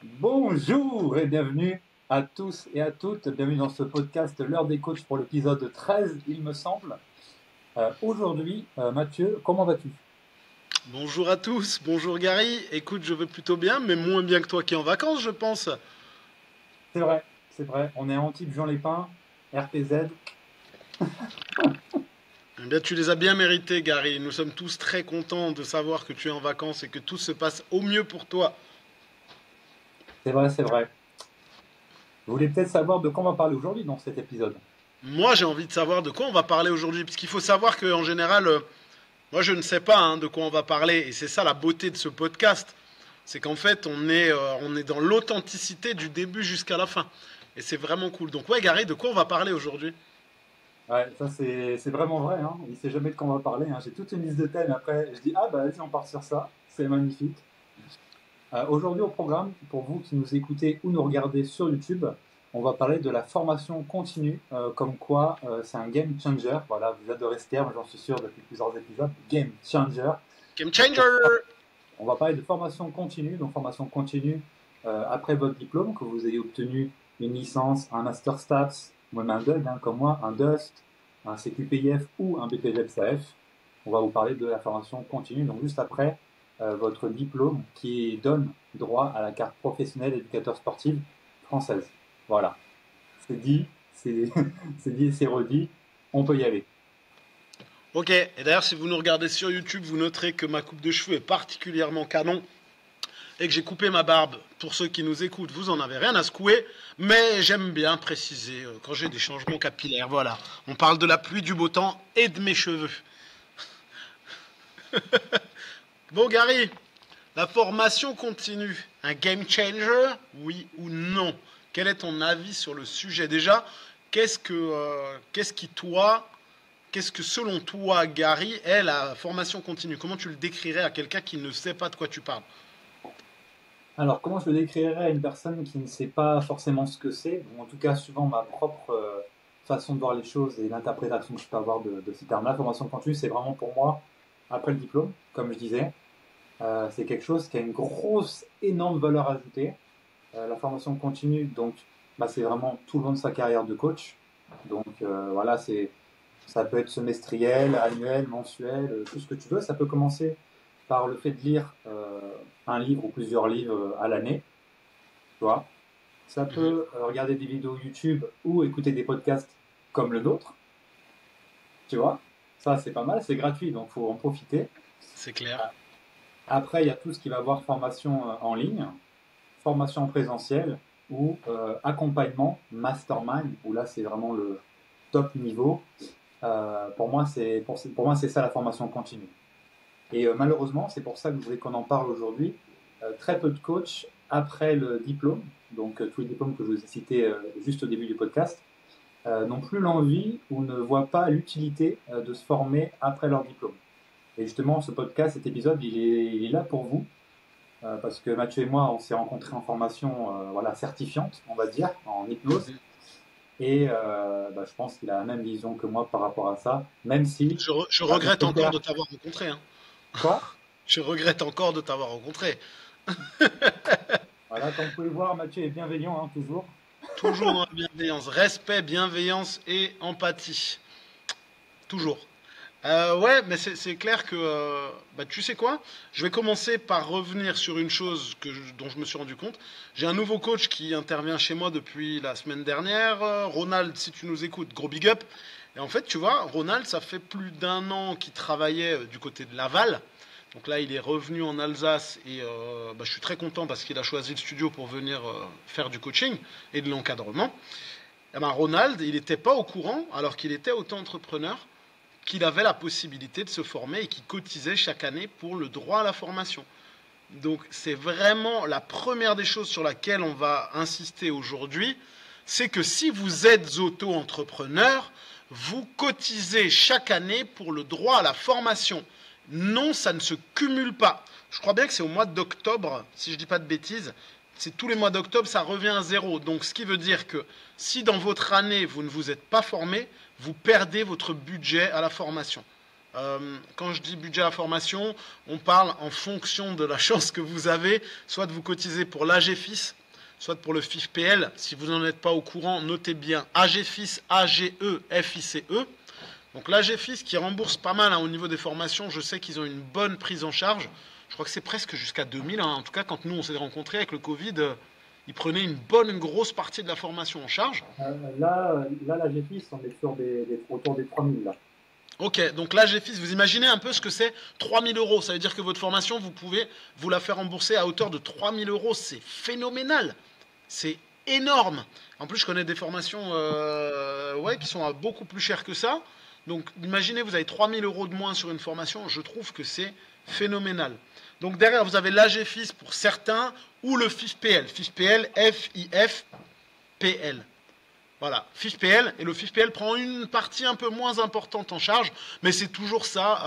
Bonjour et bienvenue à tous et à toutes. Bienvenue dans ce podcast L'heure des coachs pour l'épisode 13, il me semble. Aujourd'hui, Mathieu, comment vas-tu? Bonjour à tous, bonjour Gary. Écoute, je vais plutôt bien, mais moins bien que toi qui es en vacances, je pense. C'est vrai, on est en type Jean Lépin, RPZ. Eh bien, tu les as bien mérités, Gary. Nous sommes tous très contents de savoir que tu es en vacances et que tout se passe au mieux pour toi. C'est vrai, c'est vrai. Vous voulez peut-être savoir de quoi on va parler aujourd'hui dans cet épisode? Moi, j'ai envie de savoir de quoi on va parler aujourd'hui, parce qu'il faut savoir qu'en général, moi, je ne sais pas de quoi on va parler, et c'est ça la beauté de ce podcast. C'est qu'en fait, on est dans l'authenticité du début jusqu'à la fin. Et c'est vraiment cool. Donc, ouais, Gary, de quoi on va parler aujourd'hui? Ouais, ça c'est vraiment vrai, hein. Il sait jamais de quoi on va parler, hein. J'ai toute une liste de thèmes après. Je dis, ah bah vas-y, on part sur ça. C'est magnifique. Aujourd'hui au programme, pour vous qui nous écoutez ou nous regardez sur YouTube, on va parler de la formation continue, comme quoi c'est un game changer. Voilà, vous adorez ce terme, j'en suis sûr depuis plusieurs épisodes. Game changer. Game On Changer. on va parler de formation continue, donc formation continue après votre diplôme, que vous ayez obtenu une licence, un Master Stats, ou même un DUG, hein, comme moi, un DUST, un CQPIF ou un BPGEPSAF. On va vous parler de la formation continue, donc juste après votre diplôme qui donne droit à la carte professionnelle éducateur sportive française. Voilà, c'est dit, c'est c'est dit et c'est redit, on peut y aller. Ok, et d'ailleurs, si vous nous regardez sur YouTube, vous noterez que ma coupe de cheveux est particulièrement canon et que j'ai coupé ma barbe. Pour ceux qui nous écoutent, vous en avez rien à secouer, mais j'aime bien préciser quand j'ai des changements capillaires. Voilà, on parle de la pluie, du beau temps et de mes cheveux. Bon, Gary, la formation continue. Un game changer, oui ou non? Quel est ton avis sur le sujet? Déjà, qu'est-ce qui, toi, qu'est-ce que selon toi, Gary, est la formation continue? Comment tu le décrirais à quelqu'un qui ne sait pas de quoi tu parles? Alors, comment je le décrirais à une personne qui ne sait pas forcément ce que c'est, ou en tout cas suivant ma propre façon de voir les choses et l'interprétation que je peux avoir de ces termes-là, formation continue, c'est vraiment pour moi, après le diplôme, comme je disais, c'est quelque chose qui a une grosse, énorme valeur ajoutée. La formation continue, donc, bah, c'est vraiment tout le long de sa carrière de coach. Donc, voilà, ça peut être semestriel, annuel, mensuel, tout ce que tu veux. Ça peut commencer par le fait de lire un livre ou plusieurs livres à l'année, tu vois. Ça Mhm. peut regarder des vidéos YouTube ou écouter des podcasts comme le nôtre, tu vois. Ça, c'est pas mal, c'est gratuit, donc faut en profiter. C'est clair. Après, il y a tout ce qui va avoir formation en ligne, formation en présentiel ou accompagnement mastermind, où là, c'est vraiment le top niveau. Pour moi, c'est ça la formation continue. Et malheureusement, c'est pour ça que je voulais qu'on en parle aujourd'hui. Très peu de coachs, après le diplôme, donc tous les diplômes que je vous ai cités juste au début du podcast, n'ont plus l'envie ou ne voient pas l'utilité de se former après leur diplôme. Et justement, ce podcast, cet épisode, il est là pour vous, parce que Mathieu et moi, on s'est rencontrés en formation voilà, certifiante, on va dire, en hypnose. Mhm. Et bah, je pense qu'il a la même vision que moi par rapport à ça, même si Je on regrette encore préfère de t'avoir rencontré, hein. quoi. Je regrette encore de t'avoir rencontré. Voilà, comme vous pouvez voir, Mathieu est bienveillant, hein, toujours. Toujours dans la bienveillance. Respect, bienveillance et empathie. Toujours. Ouais, mais c'est clair que, bah, tu sais quoi? Je vais commencer par revenir sur une chose dont je me suis rendu compte. J'ai un nouveau coach qui intervient chez moi depuis la semaine dernière. Ronald, si tu nous écoutes, gros big up. Et en fait, tu vois, Ronald, ça fait plus d'un an qu'il travaillait du côté de Laval. Donc là, il est revenu en Alsace et bah, je suis très content parce qu'il a choisi le studio pour venir faire du coaching et de l'encadrement. Et ben, Ronald, il n'était pas au courant, alors qu'il était auto-entrepreneur, qu'il avait la possibilité de se former et qu'il cotisait chaque année pour le droit à la formation. Donc c'est vraiment la première des choses sur laquelle on va insister aujourd'hui, c'est que si vous êtes auto-entrepreneur, vous cotisez chaque année pour le droit à la formation. Non, ça ne se cumule pas. Je crois bien que c'est au mois d'octobre, si je ne dis pas de bêtises. C'est tous les mois d'octobre, ça revient à zéro. Donc, ce qui veut dire que si dans votre année, vous ne vous êtes pas formé, vous perdez votre budget à la formation. Quand je dis budget à formation, on parle en fonction de la chance que vous avez, soit de vous cotiser pour l'AGFIS, soit pour le FIFPL. Si vous n'en êtes pas au courant, notez bien AGFIS, AGE-FICE. Donc l'AGFIS qui rembourse pas mal, hein, au niveau des formations, je sais qu'ils ont une bonne prise en charge. Je crois que c'est presque jusqu'à 2000, hein. En tout cas, quand nous on s'est rencontrés avec le Covid, ils prenaient une grosse partie de la formation en charge. La GFIS, on est sur autour des 3000 là. Ok, donc là, GFIS, vous imaginez un peu ce que c'est 3000 euros. Ça veut dire que votre formation, vous pouvez vous la faire rembourser à hauteur de 3000 euros. C'est phénoménal. C'est énorme. En plus, je connais des formations ouais, qui sont à beaucoup plus cher que ça. Donc, imaginez, vous avez 3000 euros de moins sur une formation. Je trouve que c'est phénoménal. Donc, derrière, vous avez l'AGFIS pour certains ou le FIFPL. FIFPL, FIFPL. Voilà, FIFPL, et le FIFPL prend une partie un peu moins importante en charge, mais c'est toujours ça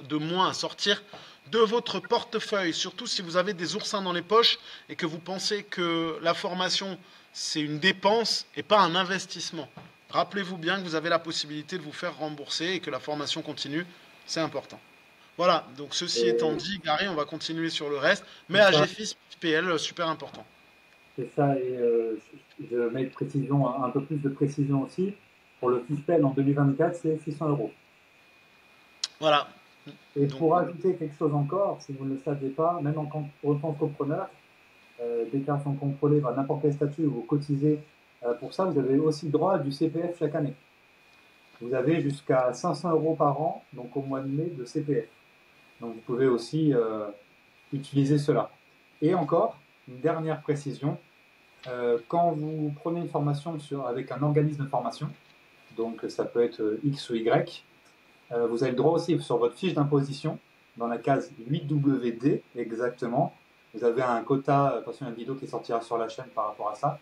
de moins à sortir de votre portefeuille, surtout si vous avez des oursins dans les poches et que vous pensez que la formation c'est une dépense et pas un investissement. Rappelez-vous bien que vous avez la possibilité de vous faire rembourser et que la formation continue, c'est important. Voilà, donc ceci étant Et dit, Gary, on va continuer sur le reste, mais c'est ça, AGFIS, FIFPL, super important. c'est ça, et je mets de précision, un peu plus de précision aussi. Pour le FIFPEL en 2024, c'est 600 euros. Voilà, Et donc pour ajouter quelque chose encore, si vous ne le savez pas, même en tant qu'entrepreneur, déclaration contrôlée par n'importe quel statut où vous cotisez pour ça, vous avez aussi droit à du CPF chaque année. Vous avez jusqu'à 500 euros par an, donc au mois de mai, de CPF. Donc vous pouvez aussi utiliser cela. Et encore, une dernière précision, quand vous prenez une formation avec un organisme de formation, donc ça peut être X ou Y, vous avez le droit aussi sur votre fiche d'imposition, dans la case 8WD exactement, vous avez un quota, attention il y a une vidéo qui sortira sur la chaîne par rapport à ça,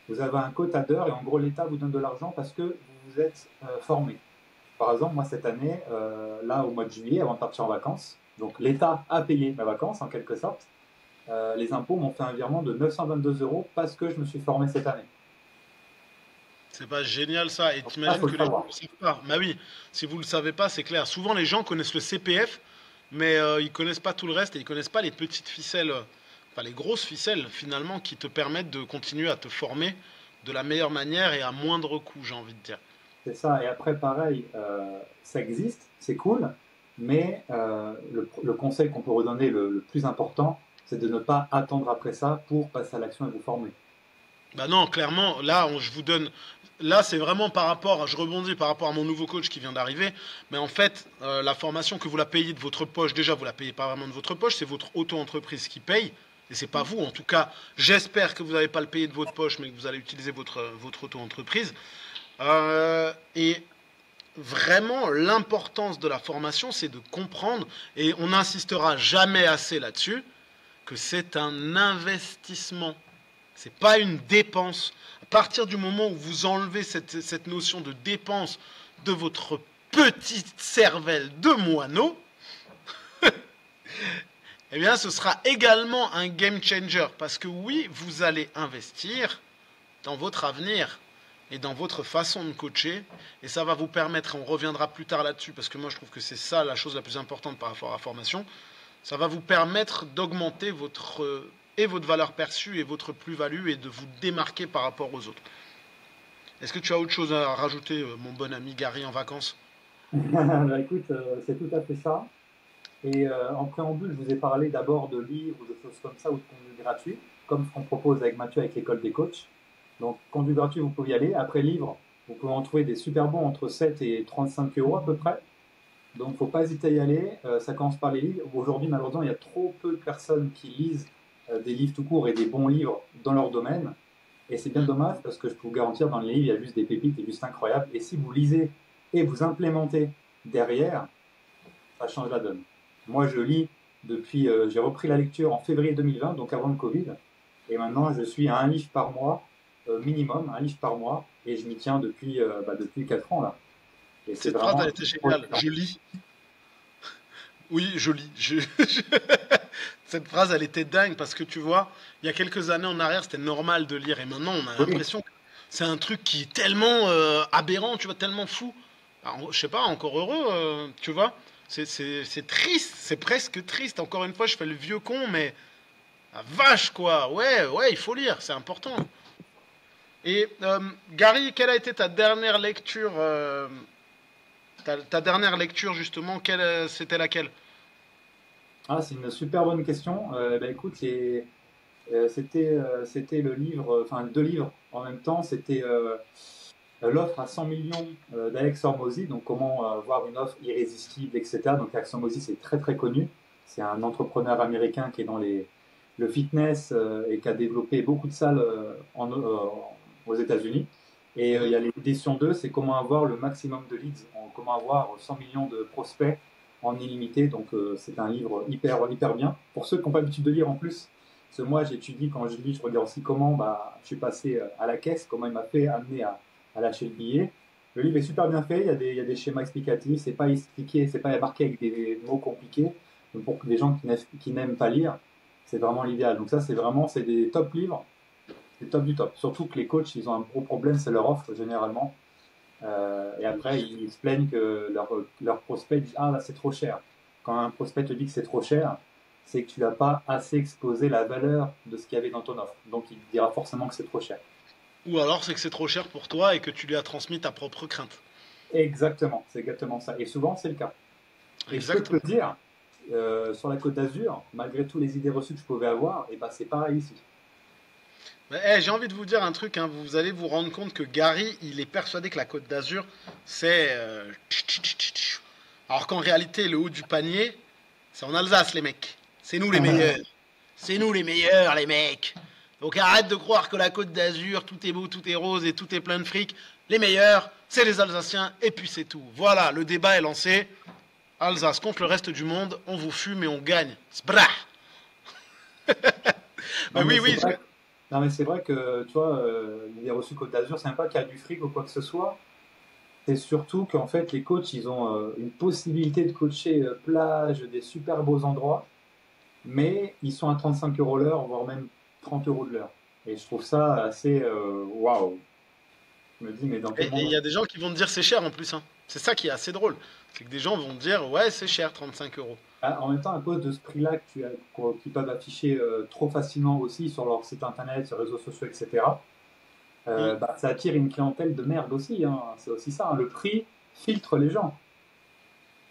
vous avez un quota d'heures et en gros l'État vous donne de l'argent parce que vous vous êtes formé. Par exemple, moi cette année, là au mois de juillet, avant de partir en vacances, donc l'État a payé mes vacances en quelque sorte, les impôts m'ont fait un virement de 922 euros parce que je me suis formé cette année. c'est pas génial ça. Et Donc ça, il t'imagines faut le que les gens ne savoir. le savent pas. Bah oui, si vous le savez pas, c'est clair. Souvent les gens connaissent le CPF, mais ils connaissent pas tout le reste et ils connaissent pas les petites ficelles, enfin les grosses ficelles finalement qui te permettent de continuer à te former de la meilleure manière et à moindre coût, j'ai envie de dire. C'est ça. Et après, pareil, ça existe, c'est cool, mais le conseil qu'on peut redonner le plus important, c'est de ne pas attendre après ça pour passer à l'action et vous former. Bah non, clairement, là, je vous donne. Là, c'est vraiment par rapport. Je rebondis par rapport à mon nouveau coach qui vient d'arriver. Mais en fait, la formation que vous la payez de votre poche, déjà, vous la payez pas vraiment de votre poche, c'est votre auto-entreprise qui paye. Et c'est pas vous. En tout cas, j'espère que vous n'allez pas le payer de votre poche, mais que vous allez utiliser votre auto-entreprise. Et vraiment, l'importance de la formation, c'est de comprendre, et on n'insistera jamais assez là-dessus, que c'est un investissement. C'est pas une dépense. À partir du moment où vous enlevez cette notion de dépense de votre petite cervelle de moineau, eh bien, ce sera également un game changer. Parce que oui, vous allez investir dans votre avenir et dans votre façon de coacher. Et ça va vous permettre, et on reviendra plus tard là-dessus, parce que moi je trouve que c'est ça la chose la plus importante par rapport à la formation, ça va vous permettre d'augmenter votre valeur perçue et votre plus-value et de vous démarquer par rapport aux autres. Est-ce que tu as autre chose à rajouter, mon bon ami Gary en vacances? Bah, écoute, c'est tout à fait ça. Et en préambule, je vous ai parlé d'abord de livres ou de choses comme ça ou de contenu gratuit, comme ce qu'on propose avec Mathieu avec l'école des coachs. Donc, contenu gratuit, vous pouvez y aller. Après, livres, vous pouvez en trouver des super bons entre 7 et 35 euros à peu près. Donc, faut pas hésiter à y aller. Ça commence par les livres. Aujourd'hui, malheureusement, il y a trop peu de personnes qui lisent des livres tout court et des bons livres dans leur domaine. Et c'est bien Hmm. dommage parce que je peux vous garantir, dans les livres, il y a juste des pépites et juste incroyables. Et si vous lisez et vous implémentez derrière, ça change la donne. Moi, je lis depuis, j'ai repris la lecture en février 2020, donc avant le Covid. Et maintenant, je suis à un livre par mois, minimum, un livre par mois. Et je m'y tiens depuis 4 ans là. Et c'est Cette phrase, vraiment elle était trop géniale. excitant. Je lis. Oui, je lis. Cette phrase, elle était dingue parce que tu vois, il y a quelques années en arrière, c'était normal de lire et maintenant, on a Oui, l'impression que c'est un truc qui est tellement aberrant, tu vois, tellement fou. Alors, je sais pas, encore heureux, tu vois. C'est triste, c'est presque triste. Encore une fois, je fais le vieux con, mais la vache quoi. Ouais, ouais, il faut lire, c'est important. Et Gary, quelle a été ta dernière lecture ta dernière lecture justement, c'était laquelle? Ah, c'est une super bonne question. Bah, écoute, c'était le livre, enfin deux livres en même temps. C'était l'offre à 100 millions d'Alex Hormozy, donc comment avoir une offre irrésistible, etc. Donc Alex Hormozy, c'est très très connu. C'est un entrepreneur américain qui est dans le fitness et qui a développé beaucoup de salles aux États-Unis. Et il Mhm. y a l'édition 2, c'est comment avoir le maximum de leads, comment avoir 100 millions de prospects en illimité. Donc c'est un livre hyper bien. Pour ceux qui n'ont pas l'habitude de lire en plus, parce que moi j'étudie, quand je lis, je regarde aussi comment bah, je suis passé à la caisse, comment il m'a fait amener à lâcher le billet. Le livre est super bien fait, il y a des schémas explicatifs, c'est pas expliqué, c'est pas marqué avec des mots compliqués. Donc pour les gens qui n'aiment pas lire, c'est vraiment l'idéal. Donc ça, c'est des top livres, c'est top du top. Surtout que les coachs, ils ont un gros problème, c'est leur offre généralement. Et après, ils se plaignent que leurs prospects disent ah là c'est trop cher. Quand un prospect te dit que c'est trop cher, c'est que tu n'as pas assez exposé la valeur de ce qu'il y avait dans ton offre. Donc il te dira forcément que c'est trop cher. Ou alors c'est que c'est trop cher pour toi et que tu lui as transmis ta propre crainte. Exactement, c'est exactement ça. Et souvent, c'est le cas. Et je peux te le Exactement. dire, sur la Côte d'Azur, malgré toutes les idées reçues que je pouvais avoir, et ben c'est pareil ici. Mais, j'ai envie de vous dire un truc, hein, vous allez vous rendre compte que Gary, il est persuadé que la Côte d'Azur, c'est... alors qu'en réalité, le haut du panier, c'est en Alsace, les mecs. C'est nous les meilleurs. C'est nous les meilleurs, les mecs. Donc arrête de croire que la Côte d'Azur, tout est beau, tout est rose et tout est plein de fric. Les meilleurs, c'est les Alsaciens, et puis c'est tout. Voilà, le débat est lancé. Alsace contre le reste du monde, on vous fume et on gagne. Sbrah. Mais Non mais oui, c'est oui. vrai, non mais c'est vrai que tu vois, les reçus Côte d'Azur, c'est même pas qu'il y a du fric ou quoi que ce soit. C'est surtout qu'en fait les coachs, ils ont une possibilité de coacher plage, des super beaux endroits, mais ils sont à 35 euros l'heure, voire même 30 euros de l'heure. Et je trouve ça assez waouh. Je me dis mais dans quel Et il monde? y a des gens qui vont te dire c'est cher en plus, hein. C'est ça qui est assez drôle. C'est que des gens vont te dire ouais, c'est cher, 35 euros. Ah, en même temps, à cause de ce prix-là qu'ils peuvent afficher trop facilement aussi sur leur site internet, sur les réseaux sociaux, etc., Hmm. bah, ça attire une clientèle de merde aussi, hein. C'est aussi ça, hein. Le prix filtre les gens.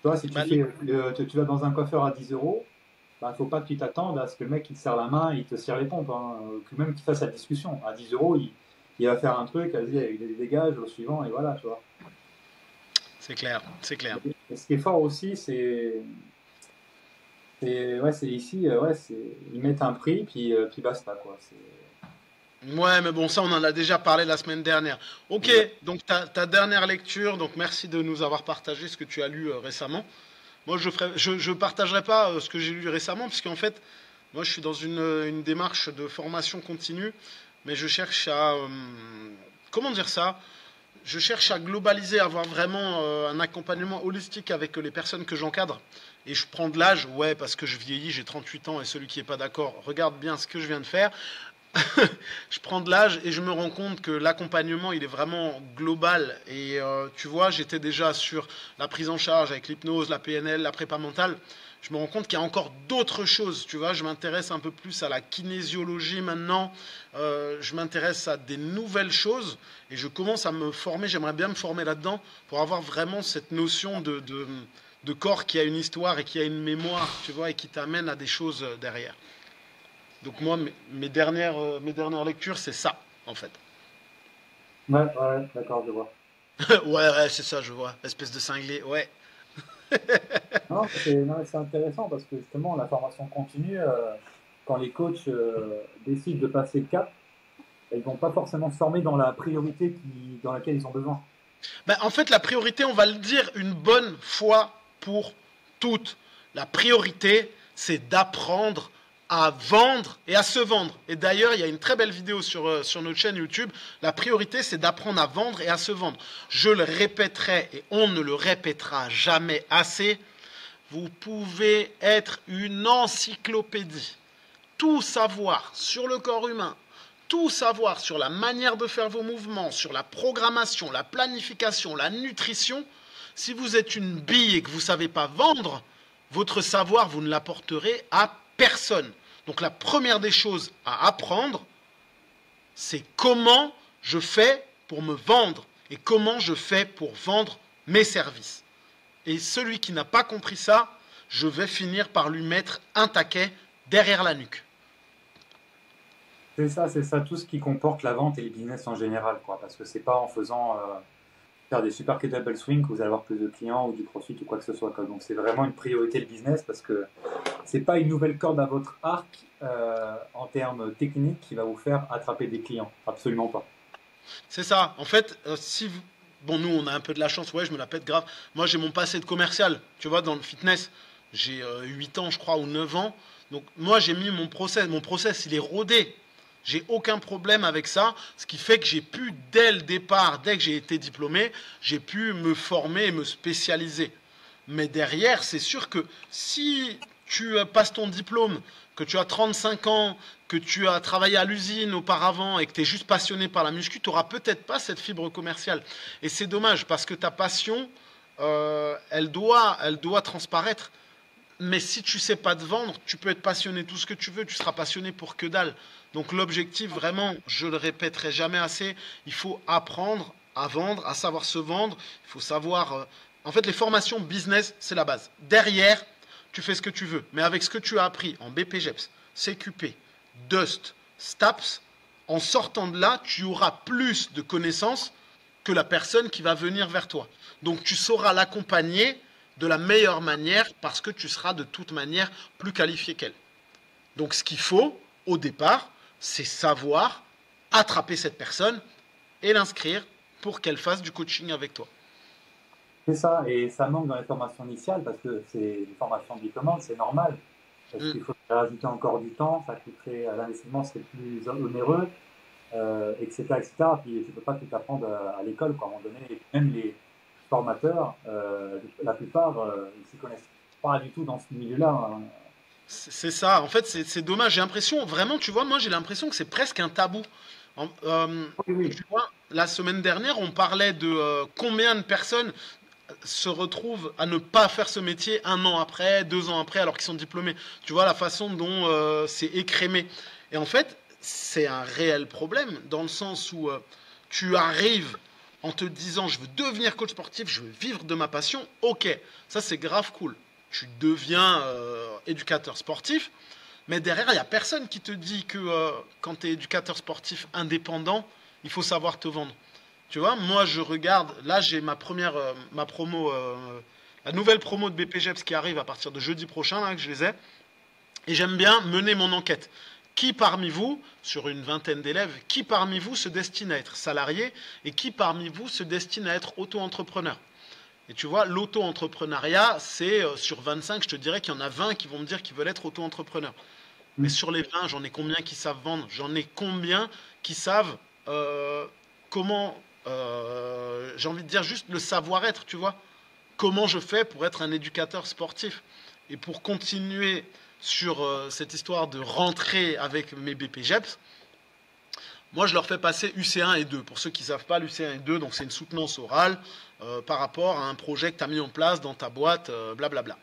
Tu vois, si tu Bah, fais, tu vas dans un coiffeur à 10 euros, bah, faut pas que tu t'attendes à ce que le mec il te serre la main, il te serre les pompes, hein. Que même qu'il fasse la discussion. À 10 euros, il va faire un truc, vas-y, il dégage au suivant, et voilà, tu vois. c'est clair, c'est clair. Et ce qui est fort aussi, ouais, c'est ici, ouais, ils mettent un prix, puis basta, quoi. Ouais, mais bon, ça, on en a déjà parlé la semaine dernière. Ok, Exact. donc ta dernière lecture, donc merci de nous avoir partagé ce que tu as lu récemment. Moi, je partagerai pas ce que j'ai lu récemment, puisqu'en fait, moi, je suis dans une démarche de formation continue, mais je cherche à, comment dire ça? Je cherche à globaliser, à avoir vraiment un accompagnement holistique avec les personnes que j'encadre. Et je prends de l'âge, ouais, parce que je vieillis, j'ai 38 ans, et celui qui n'est pas d'accord, regarde bien ce que je viens de faire. Je prends de l'âge et je me rends compte que l'accompagnement, il est vraiment global. Et tu vois, j'étais déjà sur la prise en charge avec l'hypnose, la PNL, la prépa mentale. Je me rends compte qu'il y a encore d'autres choses. Tu vois, je m'intéresse un peu plus à la kinésiologie maintenant. Je m'intéresse à des nouvelles choses et je commence à me former. J'aimerais bien me former là-dedans pour avoir vraiment cette notion de corps qui a une histoire et qui a une mémoire, tu vois, et qui t'amène à des choses derrière. Donc moi, mes dernières lectures, c'est ça, en fait. Ouais, ouais, d'accord, je vois. Ouais, ouais, c'est ça, je vois. Espèce de cinglé, ouais. Non, mais c'est intéressant parce que justement, la formation continue, quand les coachs décident de passer le cap, ils vont pas forcément se former dans la priorité dans laquelle ils ont besoin. Ben, en fait, la priorité, on va le dire une bonne fois pour toutes. La priorité, c'est d'apprendre à vendre et à se vendre. Et d'ailleurs, il y a une très belle vidéo sur notre chaîne YouTube. La priorité, c'est d'apprendre à vendre et à se vendre. Je le répéterai et on ne le répétera jamais assez. Vous pouvez être une encyclopédie. Tout savoir sur le corps humain, tout savoir sur la manière de faire vos mouvements, sur la programmation, la planification, la nutrition, Si vous êtes une bille et que vous ne savez pas vendre, votre savoir, vous ne l'apporterez à personne. Donc la première des choses à apprendre, c'est comment je fais pour me vendre et comment je fais pour vendre mes services. Et celui qui n'a pas compris ça, je vais finir par lui mettre un taquet derrière la nuque. C'est ça, tout ce qui comporte la vente et le business en général, quoi. Parce que c'est pas en faisant faire des super kettlebell swing que vous allez avoir plus de clients ou du profit ou quoi que ce soit, quoi. Donc c'est vraiment une priorité le business parce que c'est pas une nouvelle corde à votre arc en termes techniques qui va vous faire attraper des clients. Absolument pas. C'est ça. En fait, si vous... Bon, nous, on a un peu de la chance. Ouais, je me la pète grave. Moi, j'ai mon passé de commercial. Tu vois, dans le fitness, j'ai 8 ans, je crois, ou 9 ans. Donc, moi, j'ai mis mon process. Mon process, il est rodé. J'ai aucun problème avec ça. Ce qui fait que j'ai pu, dès le départ, dès que j'ai été diplômé, j'ai pu me former et me spécialiser. Mais derrière, c'est sûr que si tu passes ton diplôme, que tu as 35 ans, que tu as travaillé à l'usine auparavant et que tu es juste passionné par la muscu, tu n'auras peut-être pas cette fibre commerciale. Et c'est dommage parce que ta passion, elle doit transparaître. Mais si tu sais pas te vendre, tu peux être passionné tout ce que tu veux, tu seras passionné pour que dalle. Donc l'objectif, vraiment, je le répéterai jamais assez, il faut apprendre à vendre, à savoir se vendre. Il faut savoir. En fait, les formations business, c'est la base. Derrière, tu fais ce que tu veux. Mais avec ce que tu as appris en BPGEPS, CQP, Dust, STAPS, en sortant de là, tu auras plus de connaissances que la personne qui va venir vers toi. Donc tu sauras l'accompagner de la meilleure manière parce que tu seras de toute manière plus qualifié qu'elle. Donc ce qu'il faut au départ, c'est savoir attraper cette personne et l'inscrire pour qu'elle fasse du coaching avec toi. C'est ça, et ça manque dans les formations initiales parce que c'est des formations diplômantes, c'est normal. Parce Mm. qu'il faut rajouter encore du temps, ça coûterait, l'investissement serait plus onéreux, etc., etc. Puis tu ne peux pas tout apprendre à l'école, quoi. À un moment donné, même les formateurs, la plupart, ils ne s'y connaissent pas du tout dans ce milieu-là, hein. C'est ça, en fait c'est dommage, j'ai l'impression, vraiment tu vois, moi j'ai l'impression que c'est presque un tabou. Oui, oui. Tu vois, la semaine dernière on parlait de combien de personnes se retrouvent à ne pas faire ce métier 1 an après, 2 ans après, alors qu'ils sont diplômés. Tu vois la façon dont c'est écrémé. Et en fait, c'est un réel problème, dans le sens où tu arrives en te disant je veux devenir coach sportif, je veux vivre de ma passion, ok, ça c'est grave cool. Tu deviens éducateur sportif, mais derrière, il n'y a personne qui te dit que quand tu es éducateur sportif indépendant, il faut savoir te vendre. Tu vois, moi je regarde, là j'ai ma première, ma promo, la nouvelle promo de BPGEPS qui arrive à partir de jeudi prochain, là, que je les ai, et j'aime bien mener mon enquête. Qui parmi vous, sur une vingtaine d'élèves, qui parmi vous se destine à être salarié et qui parmi vous se destine à être auto-entrepreneur? Et tu vois, l'auto-entrepreneuriat, c'est sur 25, je te dirais qu'il y en a 20 qui vont me dire qu'ils veulent être auto-entrepreneurs. Mais Mm. sur les 20, j'en ai combien qui savent vendre? J'en ai combien qui savent comment, j'ai envie de dire juste le savoir-être, tu vois? Comment je fais pour être un éducateur sportif? Et pour continuer sur cette histoire de rentrer avec mes BPGEPS, moi je leur fais passer UC1 et 2. Pour ceux qui ne savent pas, l'UC1 et 2, donc c'est une soutenance orale par rapport à un projet que tu as mis en place dans ta boîte, blablabla.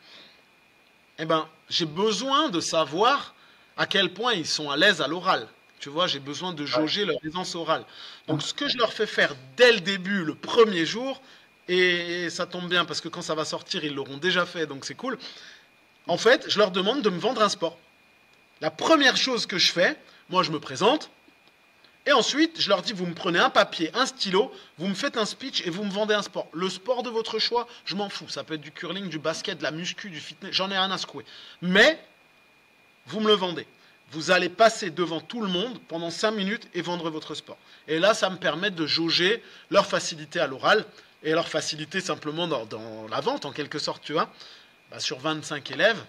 Eh ben, j'ai besoin de savoir à quel point ils sont à l'aise à l'oral. Tu vois, j'ai besoin de Ouais. jauger leur aisance orale. Donc, ce que je leur fais faire dès le début, le premier jour, et ça tombe bien parce que quand ça va sortir, ils l'auront déjà fait, donc c'est cool. En fait, je leur demande de me vendre un sport. La première chose que je fais, moi, je me présente, et ensuite, je leur dis, vous me prenez un papier, un stylo, vous me faites un speech et vous me vendez un sport. Le sport de votre choix, je m'en fous. Ça peut être du curling, du basket, de la muscu, du fitness, j'en ai rien à secouer. Mais, vous me le vendez. Vous allez passer devant tout le monde pendant 5 minutes et vendre votre sport. Et là, ça me permet de jauger leur facilité à l'oral et leur facilité simplement dans la vente, en quelque sorte, tu vois. Bah, sur 25 élèves,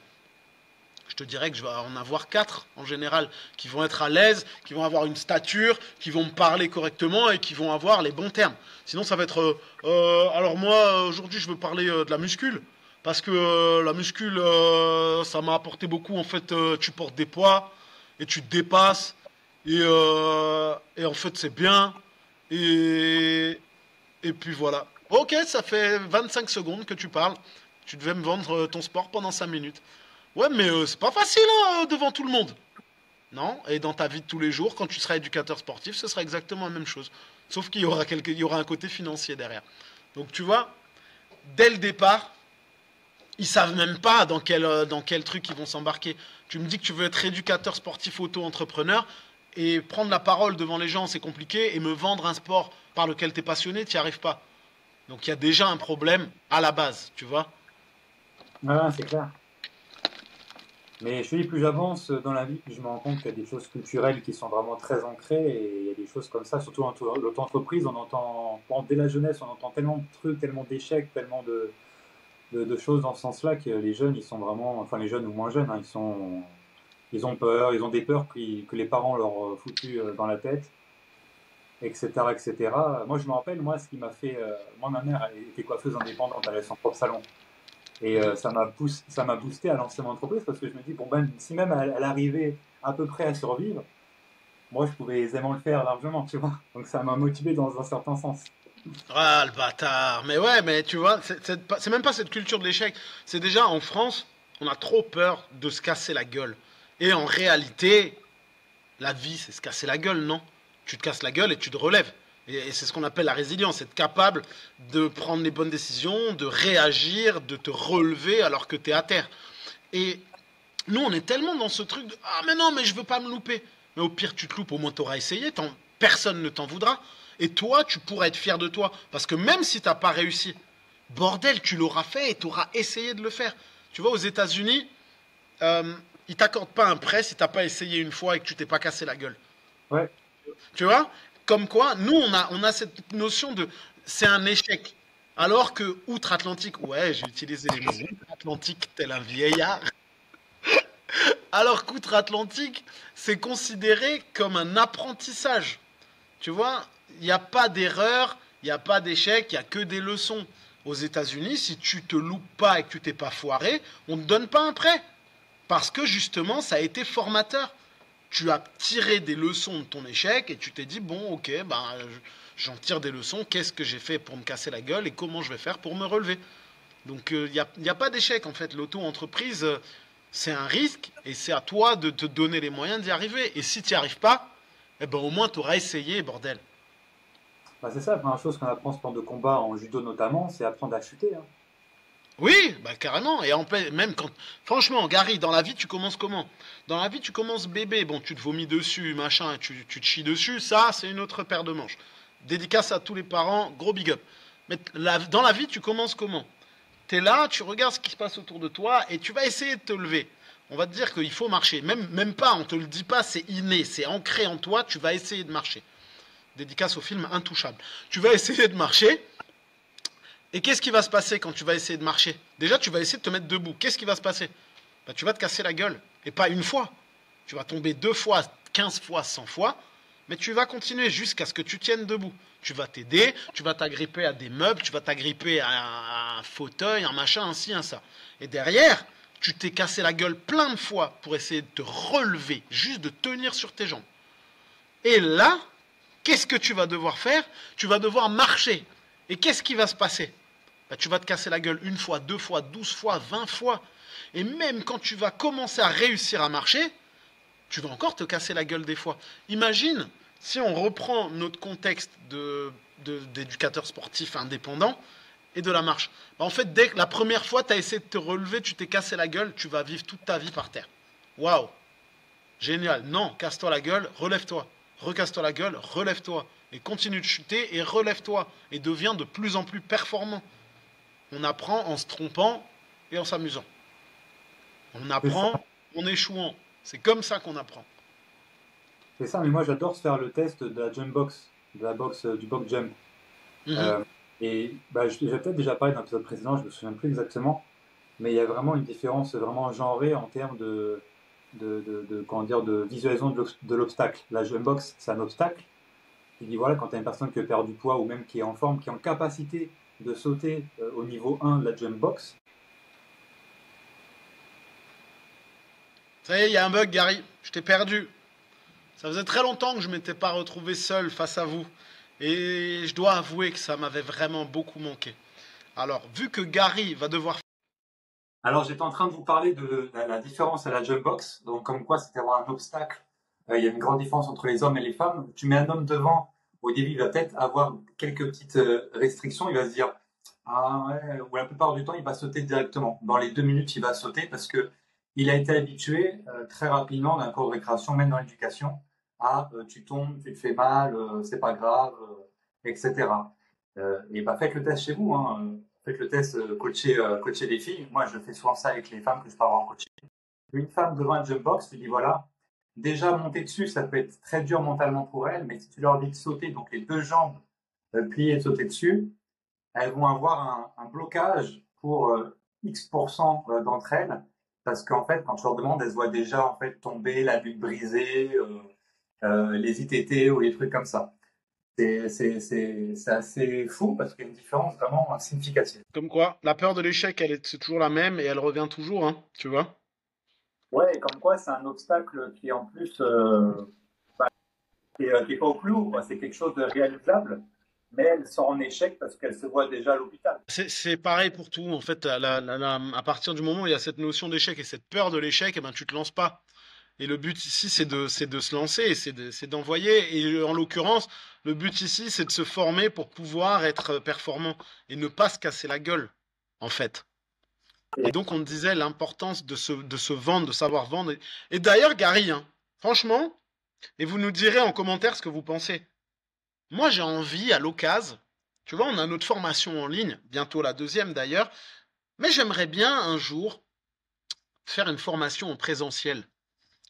je te dirais que je vais en avoir 4 en général qui vont être à l'aise, qui vont avoir une stature, qui vont me parler correctement et qui vont avoir les bons termes. Sinon, ça va être alors moi aujourd'hui je veux parler de la muscule parce que la muscule ça m'a apporté beaucoup. En fait, tu portes des poids et tu te dépasses et en fait c'est bien et et puis voilà. Ok, ça fait 25 secondes que tu parles. Tu devais me vendre ton sport pendant 5 minutes. Ouais, mais c'est pas facile hein, devant tout le monde. Non, et dans ta vie de tous les jours, quand tu seras éducateur sportif, ce sera exactement la même chose. Sauf qu'il y aura, il y aura un côté financier derrière. Donc tu vois, dès le départ, ils savent même pas dans quel truc ils vont s'embarquer. Tu me dis que tu veux être éducateur sportif auto-entrepreneur et prendre la parole devant les gens, c'est compliqué, et me vendre un sport par lequel tu es passionné, tu n'y arrives pas. Donc il y a déjà un problème à la base, tu vois. Ouais, c'est clair. Mais je te dis, plus j'avance dans la vie, plus je me rends compte qu'il y a des choses culturelles qui sont vraiment très ancrées et il y a des choses comme ça, surtout en l'auto-entreprise, on entend, bon, dès la jeunesse, on entend tellement de trucs, tellement d'échecs, tellement de choses dans ce sens-là que les jeunes, ils sont vraiment, enfin les jeunes ou moins jeunes, hein, ils ont peur, ils ont des peurs que les parents leur ont foutu dans la tête, etc., etc. Moi, je me rappelle, moi, ce qui m'a fait, moi, ma mère elle était coiffeuse indépendante, elle avait son propre salon. Et Mhm. ça m'a boosté à lancer mon entreprise parce que je me dis, bon, ben, si même elle arrivait à peu près à survivre, moi, je pouvais aisément le faire largement, tu vois. Donc, ça m'a motivé dans un certain sens. Ah, le bâtard. Mais ouais, mais tu vois, c'est même pas cette culture de l'échec. C'est déjà en France, on a trop peur de se casser la gueule. Et en réalité, la vie, c'est se casser la gueule, non? Tu te casses la gueule et tu te relèves. Et c'est ce qu'on appelle la résilience, être capable de prendre les bonnes décisions, de réagir, de te relever alors que tu es à terre. Et nous, on est tellement dans ce truc de ah, mais non, mais je veux pas me louper. Mais au pire, tu te loupes, au moins tu auras essayé, personne ne t'en voudra. Et toi, tu pourras être fier de toi. Parce que même si t'as pas réussi, bordel, tu l'auras fait et tu auras essayé de le faire. Tu vois, aux États-Unis, ils t'accordent pas un prêt si t'as pas essayé une fois et que tu t'es pas cassé la gueule. Ouais, Tu vois? Comme quoi, nous, on a cette notion de c'est un échec. Alors que outre-Atlantique, ouais, j'ai utilisé les mots outre-Atlantique tel un vieillard. Alors qu'outre-Atlantique, c'est considéré comme un apprentissage. Tu vois, il n'y a pas d'erreur, il n'y a pas d'échec, il n'y a que des leçons. Aux États-Unis, si tu te loupes pas et que tu t'es pas foiré, on ne te donne pas un prêt. Parce que justement, ça a été formateur. Tu as tiré des leçons de ton échec et tu t'es dit, bon, ok, ben, j'en tire des leçons, qu'est-ce que j'ai fait pour me casser la gueule et comment je vais faire pour me relever. Donc il n'y a pas d'échec en fait. L'auto-entreprise, c'est un risque et c'est à toi de te donner les moyens d'y arriver. Et si tu n'y arrives pas, eh ben, au moins tu auras essayé, bordel. bah, c'est ça, la première chose qu'on apprend en sport de combat, en judo notamment, c'est apprendre à chuter, hein. Oui, bah carrément. Et même quand. Franchement, Gary, dans la vie, tu commences comment? Dans la vie, tu commences bébé. Bon, tu te vomis dessus, machin, tu te chies dessus. Ça, c'est une autre paire de manches. Dédicace à tous les parents, gros big up. Mais dans la vie, tu commences comment? T'es là, tu regardes ce qui se passe autour de toi et tu vas essayer de te lever. On va te dire qu'il faut marcher. Même pas, on te le dit pas, c'est inné, c'est ancré en toi, tu vas essayer de marcher. Dédicace au film Intouchable. Tu vas essayer de marcher. Et qu'est-ce qui va se passer quand tu vas essayer de marcher? Déjà, tu vas essayer de te mettre debout. Qu'est-ce qui va se passer? Bah, tu vas te casser la gueule. Et pas une fois. Tu vas tomber 2 fois, 15 fois, 100 fois. Mais tu vas continuer jusqu'à ce que tu tiennes debout. Tu vas t'aider, tu vas t'agripper à des meubles, tu vas t'agripper à un fauteuil, un machin, ainsi, un ça. Et derrière, tu t'es cassé la gueule plein de fois pour essayer de te relever, juste de tenir sur tes jambes. Et là, qu'est-ce que tu vas devoir faire? Tu vas devoir marcher. Et qu'est-ce qui va se passer? Bah, tu vas te casser la gueule une fois, 2 fois, 12 fois, 20 fois. Et même quand tu vas commencer à réussir à marcher, tu vas encore te casser la gueule des fois. Imagine si on reprend notre contexte d'éducateur sportif indépendant et de la marche. Bah, en fait, dès que la première fois, tu as essayé de te relever, tu t'es cassé la gueule, tu vas vivre toute ta vie par terre. Waouh, génial. Non, casse-toi la gueule, relève-toi. Recasse-toi la gueule, relève-toi. Et continue de chuter et relève-toi. Et deviens de plus en plus performant. On apprend en se trompant et en s'amusant. On C'est ça, apprend en échouant. C'est comme ça qu'on apprend. c'est ça, mais moi j'adore se faire le test de la jump box, de la box, du box jump. Mhm. Euh, et bah, j'ai peut-être déjà parlé dans l'épisode précédent, je me souviens plus exactement, mais il y a vraiment une différence vraiment genrée en termes comment dire, de visualisation de l'obstacle. La jump box, c'est un obstacle. Il dit voilà, quand tu as une personne qui perd du poids ou même qui est en forme, qui est en capacité de sauter au niveau 1 de la jump box. Ça y est, il y a un bug, Gary. Je t'ai perdu. Ça faisait très longtemps que je m'étais pas retrouvé seul face à vous. Et je dois avouer que ça m'avait vraiment beaucoup manqué. Alors, vu que Gary va devoir... Alors, j'étais en train de vous parler de la différence à la jump box. Donc, comme quoi, c'était vraiment un obstacle. Il y a une grande différence entre les hommes et les femmes. Tu mets un homme devant, au début, il va peut-être avoir quelques petites restrictions. Il va se dire, ah ouais, ou la plupart du temps, il va sauter directement. Dans les 2 minutes, il va sauter parce que il a été habitué très rapidement dans un cours de récréation, même dans l'éducation, à tu tombes, tu te fais mal, c'est pas grave, etc. Et bah faites le test chez vous, hein. Faites le test, coacher les filles. Moi, je fais souvent ça avec les femmes que je parle en coaching. Une femme devant un jump box, tu dis voilà, déjà monter dessus, ça peut être très dur mentalement pour elle, mais si tu leur dis de sauter, donc les deux jambes pliées et de sauter dessus, elles vont avoir un blocage pour X% d'entre elles, parce qu'en fait, quand tu leur demandes, elles se voient déjà en fait tomber, la bulle brisée, les ITT ou les trucs comme ça. C'est assez fou parce qu'il y a une différence vraiment significative. Comme quoi, la peur de l'échec, c'est toujours la même et elle revient toujours, hein, tu vois. Ouais, et comme quoi c'est un obstacle qui en plus qui est pas au clou, quoi. C'est quelque chose de réalisable, mais elle sort en échec parce qu'elle se voit déjà à l'hôpital. C'est pareil pour tout. En fait, à partir du moment où il y a cette notion d'échec et cette peur de l'échec, eh ben, tu te lances pas. Et le but ici, c'est de se lancer, c'est d'envoyer. Et en l'occurrence, le but ici, c'est de se former pour pouvoir être performant et ne pas se casser la gueule, en fait. Et Et, donc, on disait l'importance de se vendre, de savoir vendre. Et d'ailleurs, Gary, hein, franchement, et vous nous direz en commentaire ce que vous pensez. Moi, j'ai envie, à l'occasion, tu vois, on a notre formation en ligne, bientôt la deuxième d'ailleurs, mais j'aimerais bien un jour faire une formation en présentiel.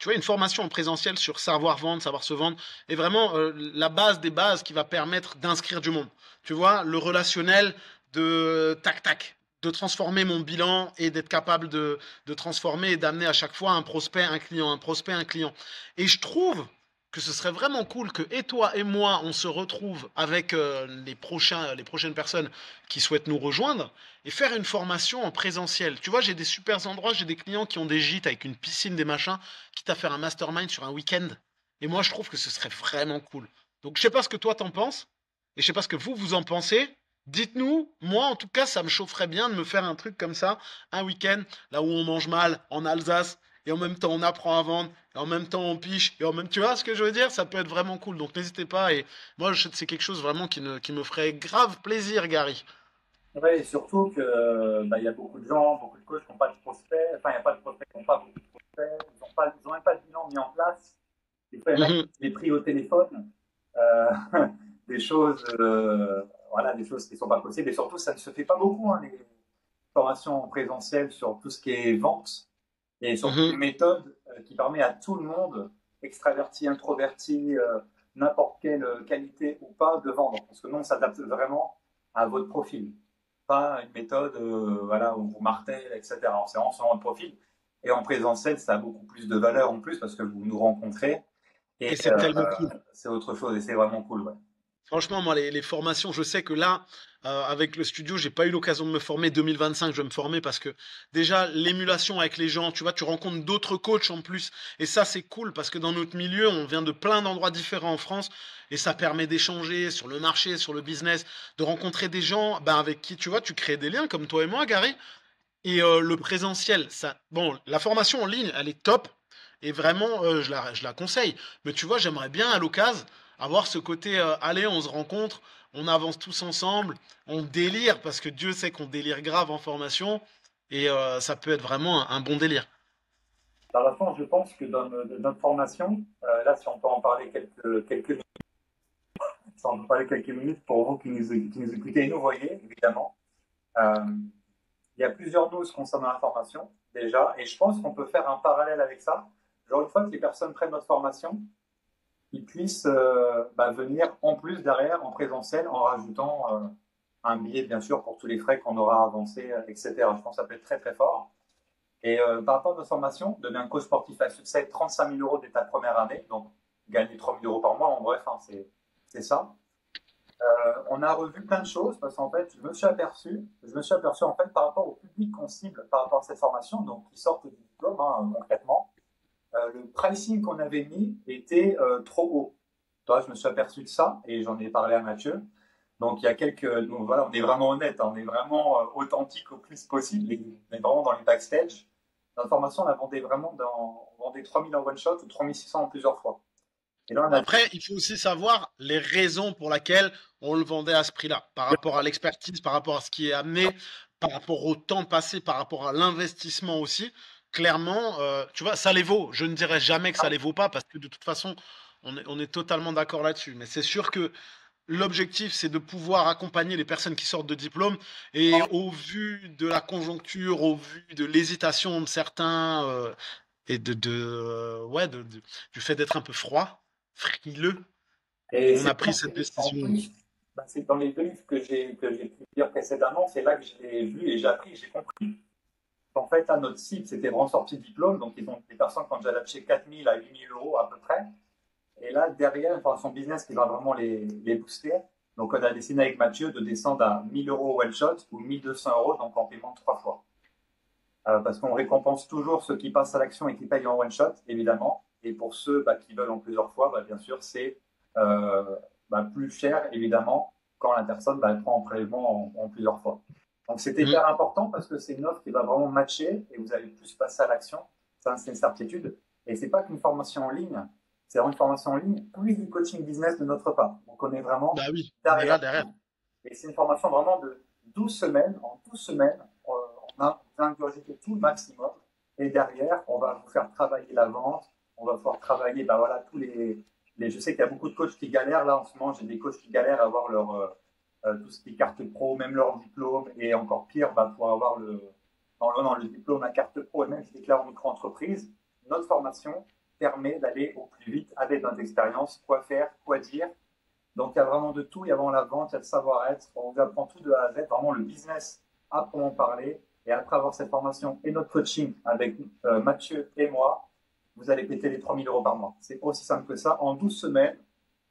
Tu vois, une formation en présentiel sur savoir vendre, savoir se vendre, et vraiment la base des bases qui va permettre d'inscrire du monde. Tu vois, le relationnel de tac tac, de transformer mon bilan et d'être capable de transformer et d'amener à chaque fois un prospect, un client, un prospect, un client. Et je trouve que ce serait vraiment cool que et toi et moi, on se retrouve avec les prochaines personnes qui souhaitent nous rejoindre et faire une formation en présentiel. Tu vois, j'ai des super endroits, j'ai des clients qui ont des gîtes avec une piscine, des machins, quitte à faire un mastermind sur un week-end. Et moi, je trouve que ce serait vraiment cool. Donc, je sais pas ce que toi t'en penses, et je sais pas ce que vous en pensez. Dites-nous, moi en tout cas, ça me chaufferait bien de me faire un truc comme ça, un week-end, là où on mange mal, en Alsace, et en même temps on apprend à vendre, et en même temps on piche, et en même, tu vois ce que je veux dire? Ça peut être vraiment cool. Donc n'hésitez pas, et moi c'est quelque chose vraiment qui me ferait grave plaisir, Gary. ouais, et surtout que bah, il y a beaucoup de gens, beaucoup de coachs qui n'ont pas de prospects, enfin il n'y a pas de prospects qui n'ont pas beaucoup de prospects, ils ont même pas de bilan mis en place. Des fois, il y en a qui Mhm, les pris au téléphone, des choses, voilà, des choses qui ne sont pas possibles. Et surtout, ça ne se fait pas beaucoup, hein, les formations en présentiel sur tout ce qui est vente. Et surtout mhm. une méthode qui permet à tout le monde, extraverti, introverti, n'importe quelle qualité ou pas, de vendre. Parce que nous, on s'adapte vraiment à votre profil. Pas une méthode voilà, où vous martèle, etc. Alors, c'est vraiment selon votre profil. Et en présentiel, ça a beaucoup plus de valeur en plus parce que vous nous rencontrez. Et Et c'est tellement cool. c'est autre chose et c'est vraiment cool. Ouais. Franchement, moi, les formations, je sais que là, avec le studio, j'ai pas eu l'occasion de me former. 2025, je vais me former parce que déjà, l'émulation avec les gens, tu vois, tu rencontres d'autres coachs en plus. Et ça, c'est cool parce que dans notre milieu, on vient de plein d'endroits différents en France et ça permet d'échanger sur le marché, sur le business, de rencontrer des gens ben, avec qui, tu vois, tu crées des liens comme toi et moi, Gary. Et le présentiel, ça, bon, la formation en ligne, elle est top. Et vraiment, je la conseille. Mais tu vois, j'aimerais bien à l'occasion avoir ce côté, allez, on se rencontre, on avance tous ensemble, on délire, parce que Dieu sait qu'on délire grave en formation. Et ça peut être vraiment un bon délire. Par la fin, je pense que dans notre formation, là, si on peut en parler quelques minutes, si on peut parler quelques minutes pour vous qui nous écoutez et nous voyez, évidemment. Euh, il y a plusieurs doses concernant la formation, déjà, et je pense qu'on peut faire un parallèle avec ça. Genre, une fois que les personnes prennent notre formation, ils puissent venir en plus derrière, en présentiel, en rajoutant un billet, bien sûr, pour tous les frais qu'on aura avancés, etc. Je pense que ça peut être très, très fort. Et par rapport à notre formation, devenir un coach sportif à succès, 35 000 euros dès ta première année, donc gagner 3 000 euros par mois, en bref, hein, c'est ça. On a revu plein de choses parce qu'en fait, je me suis aperçu en fait par rapport au public qu'on cible par rapport à cette formation, donc qui sortent du diplôme hein, concrètement, le pricing qu'on avait mis était trop haut. Toi, je me suis aperçu de ça et j'en ai parlé à Mathieu. Donc, il y a quelques. Donc, voilà, on est vraiment honnête, hein, on est vraiment authentique au plus possible. On est vraiment dans les backstage. Notre formation, on la vendait vraiment on vendait 3000 en one shot ou 3600 en plusieurs fois. Et là, on a. Après, il faut aussi savoir les raisons pour lesquelles on le vendait à ce prix-là, par rapport à l'expertise, par rapport à ce qui est amené, par rapport au temps passé, par rapport à l'investissement aussi. Clairement, tu vois, ça les vaut. Je ne dirais jamais que ça les vaut pas, parce que de toute façon, on est totalement d'accord là-dessus. Mais c'est sûr que l'objectif, c'est de pouvoir accompagner les personnes qui sortent de diplôme. Et au vu de la conjoncture, au vu de l'hésitation de certains, et ouais, du fait d'être un peu froid, frileux, Et on c'est a pris cette en décision. plus, bah, c'est dans les briefs que j'ai pu dire précédemment, c'est là que je l'ai vu et j'ai appris, j'ai compris. En fait, à notre cible, c'était vraiment sorti de diplôme, donc ils ont des personnes qui ont déjà lâché 4000 à 8000 euros à peu près. Et là, derrière, enfin, son business qui va vraiment les booster. Donc, on a décidé avec Mathieu de descendre à 1000 euros one shot ou 1200 euros, donc en paiement 3 fois. Parce qu'on récompense toujours ceux qui passent à l'action et qui payent en one shot, évidemment. Et pour ceux bah, qui veulent en plusieurs fois, bah, bien sûr, c'est euh, bah, plus cher, évidemment, quand la personne bah, elle prend en prélèvement en plusieurs fois. Donc, c'est Mm. hyper important parce que c'est une offre qui va vraiment matcher et vous allez plus passer à l'action. Ça, c'est une certitude. Et c'est pas qu'une formation en ligne, c'est vraiment une formation en ligne, plus du coaching business de notre part. Donc, on est vraiment Bah oui, on est derrière. là derrière. Et c'est une formation vraiment de 12 semaines. En 12 semaines, on a ingurgité tout le maximum. Et derrière, on va vous faire travailler la vente. On va pouvoir travailler, bah voilà, je sais qu'il y a beaucoup de coachs qui galèrent. Là, en ce moment, j'ai des coachs qui galèrent à avoir tout ce qui est carte pro, même leur diplôme. Et encore pire, bah, pour avoir le diplôme, la carte pro et même qui déclare en micro-entreprise. Notre formation permet d'aller au plus vite avec notre expérience, quoi faire, quoi dire, donc, il y a vraiment de tout. Il y a vraiment la vente, il y a le savoir-être. On vous apprend tout de A à Z, vraiment le business à proprement parler. Et après avoir cette formation et notre coaching avec Mathieu et moi, vous allez péter les 3000 euros par mois. C'est aussi simple que ça. En 12 semaines,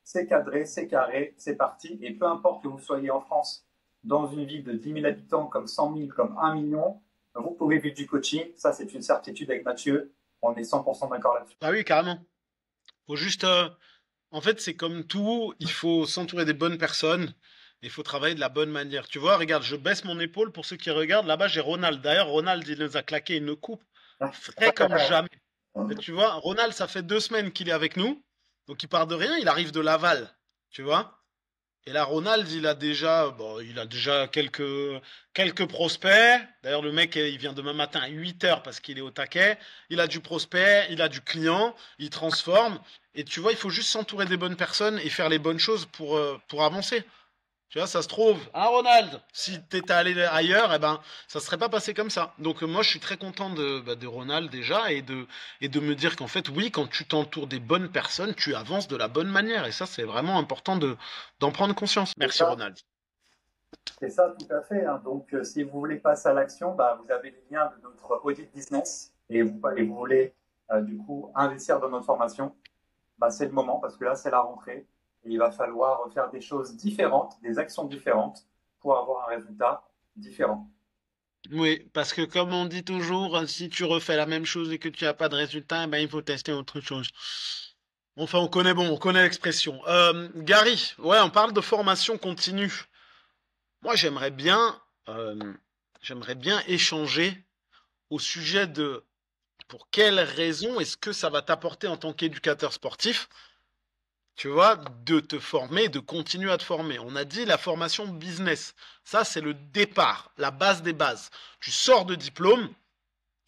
c'est cadré, c'est carré, c'est parti. Et peu importe que vous soyez en France, dans une ville de 10 000 habitants, comme 100 000, comme 1 million, vous pouvez vivre du coaching. Ça, c'est une certitude avec Mathieu. On est 100% d'accord là-dessus. Bah oui, carrément. Faut juste, en fait, c'est comme tout, il faut s'entourer des bonnes personnes. Il faut travailler de la bonne manière. Tu vois, regarde, je baisse mon épaule pour ceux qui regardent. Là-bas, j'ai Ronald. D'ailleurs, Ronald, il nous a claqué une coupe frais comme jamais. Et tu vois, Ronald, ça fait 2 semaines qu'il est avec nous. Donc, il part de rien. Il arrive de Laval. Tu vois? Et là, Ronald, il a déjà quelques prospects. D'ailleurs, le mec, il vient demain matin à 8 heures parce qu'il est au taquet. Il a du prospect, il a du client, il transforme. Et tu vois, il faut juste s'entourer des bonnes personnes et faire les bonnes choses pour avancer. Tu vois, ça se trouve, hein, Ronald, si t'étais allé ailleurs, eh ben, ça serait pas passé comme ça. Donc, moi, je suis très content de Ronald déjà et de me dire qu'en fait, oui, quand tu t'entoures des bonnes personnes, tu avances de la bonne manière. Et ça, c'est vraiment important d'en prendre conscience. C'est Merci, ça. Ronald. C'est ça, tout à fait, hein. Donc, si vous voulez passer à l'action, bah, vous avez les liens de notre audit business et vous voulez du coup investir dans notre formation, bah, c'est le moment parce que là, c'est la rentrée et il va falloir faire des choses différentes, des actions différentes pour avoir un résultat différent. Oui, parce que comme on dit toujours, si tu refais la même chose et que tu n'as pas de résultat, eh ben, il faut tester autre chose. Enfin, on connaît l'expression. Gary, ouais, on parle de formation continue. Moi, euh, j'aimerais bien échanger au sujet de pour quelles raisons est-ce que ça va t'apporter en tant qu'éducateur sportif, tu vois, de te former, de continuer à te former. On a dit la formation business. Ça, c'est le départ, la base des bases. Tu sors de diplôme,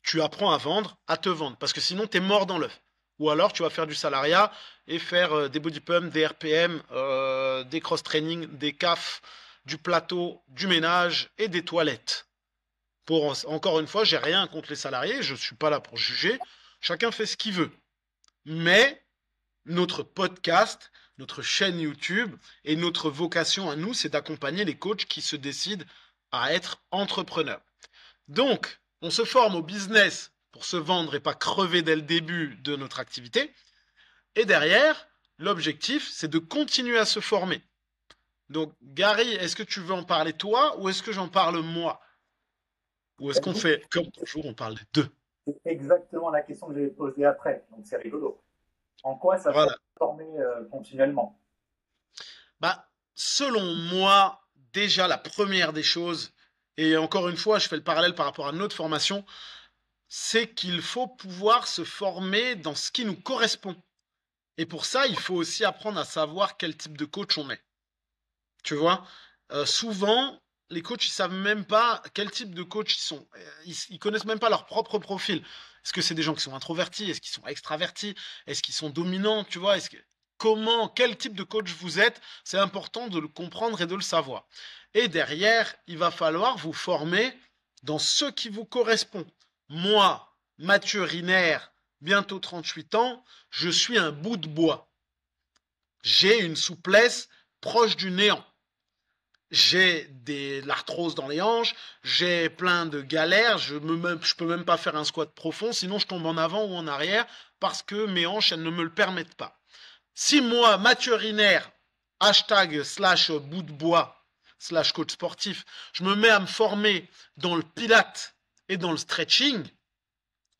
tu apprends à vendre, à te vendre, parce que sinon, tu es mort dans l'œuf. Ou alors, tu vas faire du salariat et faire des body pumps, des RPM, des cross-training, des CAF, du plateau, du ménage et des toilettes. Encore une fois, j'ai rien contre les salariés, je ne suis pas là pour juger. Chacun fait ce qu'il veut. Mais notre podcast, notre chaîne YouTube et notre vocation à nous, c'est d'accompagner les coachs qui se décident à être entrepreneurs. Donc, on se forme au business pour se vendre et pas crever dès le début de notre activité. Et derrière, l'objectif, c'est de continuer à se former. Donc, Gary, est-ce que tu veux en parler toi ou est-ce que j'en parle moi? Ou est-ce qu'on fait, comme toujours, on parle des deux? C'est exactement la question que je vais te poser après, donc c'est rigolo. En quoi ça peut Voilà. former continuellement? Bah, selon moi, déjà, la première des choses, et encore une fois, je fais le parallèle par rapport à notre formation, c'est qu'il faut pouvoir se former dans ce qui nous correspond. Et pour ça, il faut aussi apprendre à savoir quel type de coach on est. Tu vois, souvent, les coachs, ils savent même pas quel type de coach ils sont. Ils connaissent même pas leur propre profil. Est-ce que c'est des gens qui sont introvertis? Est-ce qu'ils sont extravertis? Est-ce qu'ils sont dominants? Tu vois, comment, quel type de coach vous êtes? C'est important de le comprendre et de le savoir. Et derrière, il va falloir vous former dans ce qui vous correspond. Moi, Mathieu Riner, bientôt 38 ans, je suis un bout de bois. J'ai une souplesse proche du néant. J'ai l'arthrose dans les hanches, j'ai plein de galères, je peux même pas faire un squat profond, sinon je tombe en avant ou en arrière parce que mes hanches, elles ne me le permettent pas. Si moi, Mathieu Riner, hashtag slash bout de bois, slash coach sportif, je me mets à me former dans le pilate et dans le stretching,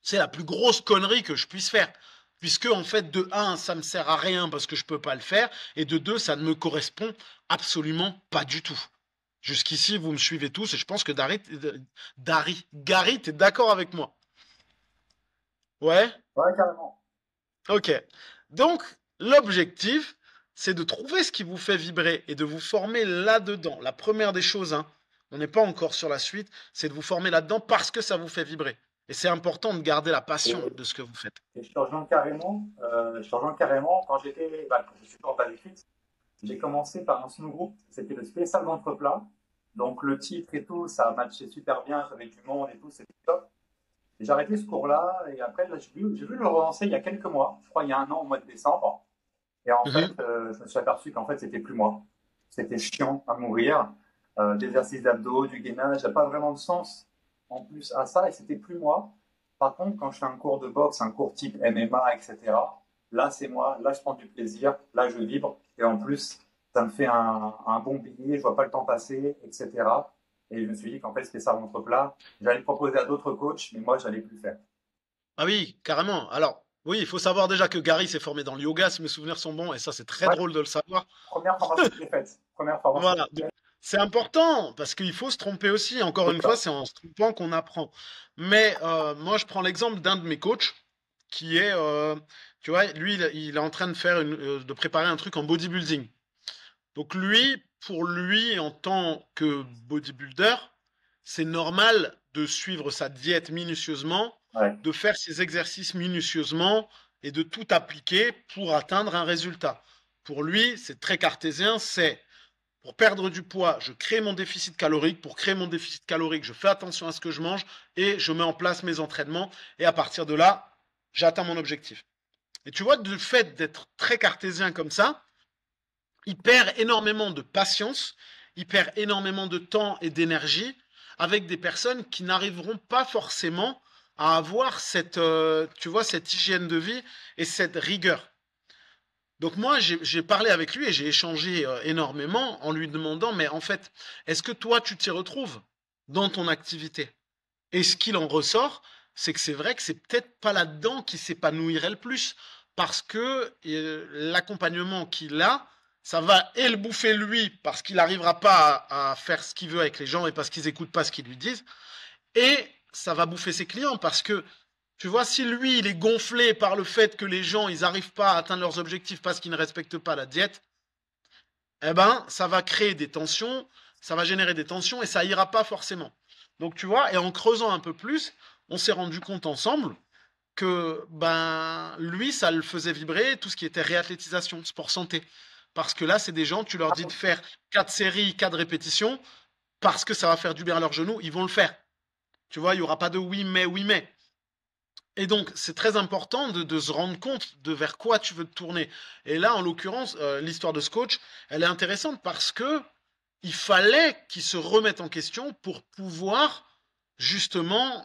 c'est la plus grosse connerie que je puisse faire. Puisque, en fait, de un, ça me sert à rien parce que je peux pas le faire, et de deux, ça ne me correspond absolument pas du tout. Jusqu'ici, vous me suivez tous, et je pense que Gary, t'es d'accord avec moi? Ouais? Ouais, carrément. Ok. Donc, l'objectif, c'est de trouver ce qui vous fait vibrer et de vous former là-dedans. La première des choses, hein, on n'est pas encore sur la suite, c'est de vous former là-dedans parce que ça vous fait vibrer. Et c'est important de garder la passion Et, de ce que vous faites. et je te rejoins carrément. Je te rejoins carrément. Quand je suis en bas écrite, j'ai commencé par un sous groupe. C'était le spécial ventre plat. Donc le titre et tout, ça a matché super bien. J'avais du monde et tout, c'était top. Et j'ai arrêté ce cours-là. Et après, là, j'ai vu le relancer il y a quelques mois. Je crois il y a un an, au mois de décembre. Et en fait, Mhm. je me suis aperçu qu'en fait, c'était plus moi. C'était chiant à mourir. Des exercices d'abdos, du gainage, il n'y a pas vraiment de sens en plus à ça et c'était plus moi. Par contre, quand je fais un cours de boxe, un cours type MMA, etc., là, c'est moi. Là, je prends du plaisir. Là, je vibre. Et en plus, ça me fait un bon billet. Je vois pas le temps passer, etc. Et je me suis dit qu'en fait, c'était ça mon plat. J'allais le proposer à d'autres coachs, mais moi, j'allais plus le faire. Ah oui, carrément. Alors, oui, il faut savoir déjà que Gary s'est formé dans le yoga, si mes souvenirs sont bons, et ça, c'est très Ouais, drôle de le savoir. première formation que j'ai faite. Première formation que Voilà. j'ai Donc, faite. c'est important, parce qu'il faut se tromper aussi. Encore C'est une fois, ça. c'est en se trompant qu'on apprend. Mais moi, je prends l'exemple d'un de mes coachs, qui est, tu vois, lui, il est en train de de préparer un truc en bodybuilding. Donc lui, pour lui, en tant que bodybuilder, c'est normal de suivre sa diète minutieusement, Ouais. de faire ses exercices minutieusement et de tout appliquer pour atteindre un résultat. Pour lui, c'est très cartésien, c'est pour perdre du poids, je crée mon déficit calorique. Pour créer mon déficit calorique, je fais attention à ce que je mange et je mets en place mes entraînements. Et à partir de là, j'atteins mon objectif. Et tu vois, du fait d'être très cartésien comme ça, il perd énormément de patience, il perd énormément de temps et d'énergie avec des personnes qui n'arriveront pas forcément à avoir tu vois, cette hygiène de vie et cette rigueur. Donc moi, j'ai parlé avec lui et j'ai échangé énormément en lui demandant, mais en fait, est-ce que toi, tu t'y retrouves dans ton activité? Et ce qu'il en ressort, c'est que c'est vrai que c'est peut-être pas là-dedans qu'il s'épanouirait le plus, parce que l'accompagnement qu'il a, ça va et le bouffer lui, parce qu'il n'arrivera pas à faire ce qu'il veut avec les gens et parce qu'ils n'écoutent pas ce qu'ils lui disent, et ça va bouffer ses clients, parce que tu vois, si lui, il est gonflé par le fait que les gens, ils n'arrivent pas à atteindre leurs objectifs parce qu'ils ne respectent pas la diète, eh ben, ça va créer des tensions, ça va générer des tensions et ça ira pas forcément. Donc, tu vois, et en creusant un peu plus, on s'est rendu compte ensemble que, ben, lui, ça le faisait vibrer tout ce qui était réathlétisation, sport santé. Parce que là, c'est des gens, tu leur dis de faire 4 séries, 4 répétitions, parce que ça va faire du bien à leurs genoux, ils vont le faire. Tu vois, il n'y aura pas de oui, mais, oui, mais. Et donc, c'est très important de se rendre compte de vers quoi tu veux te tourner. Et là, en l'occurrence, l'histoire de ce coach, elle est intéressante parce que il fallait qu'il se remette en question pour pouvoir justement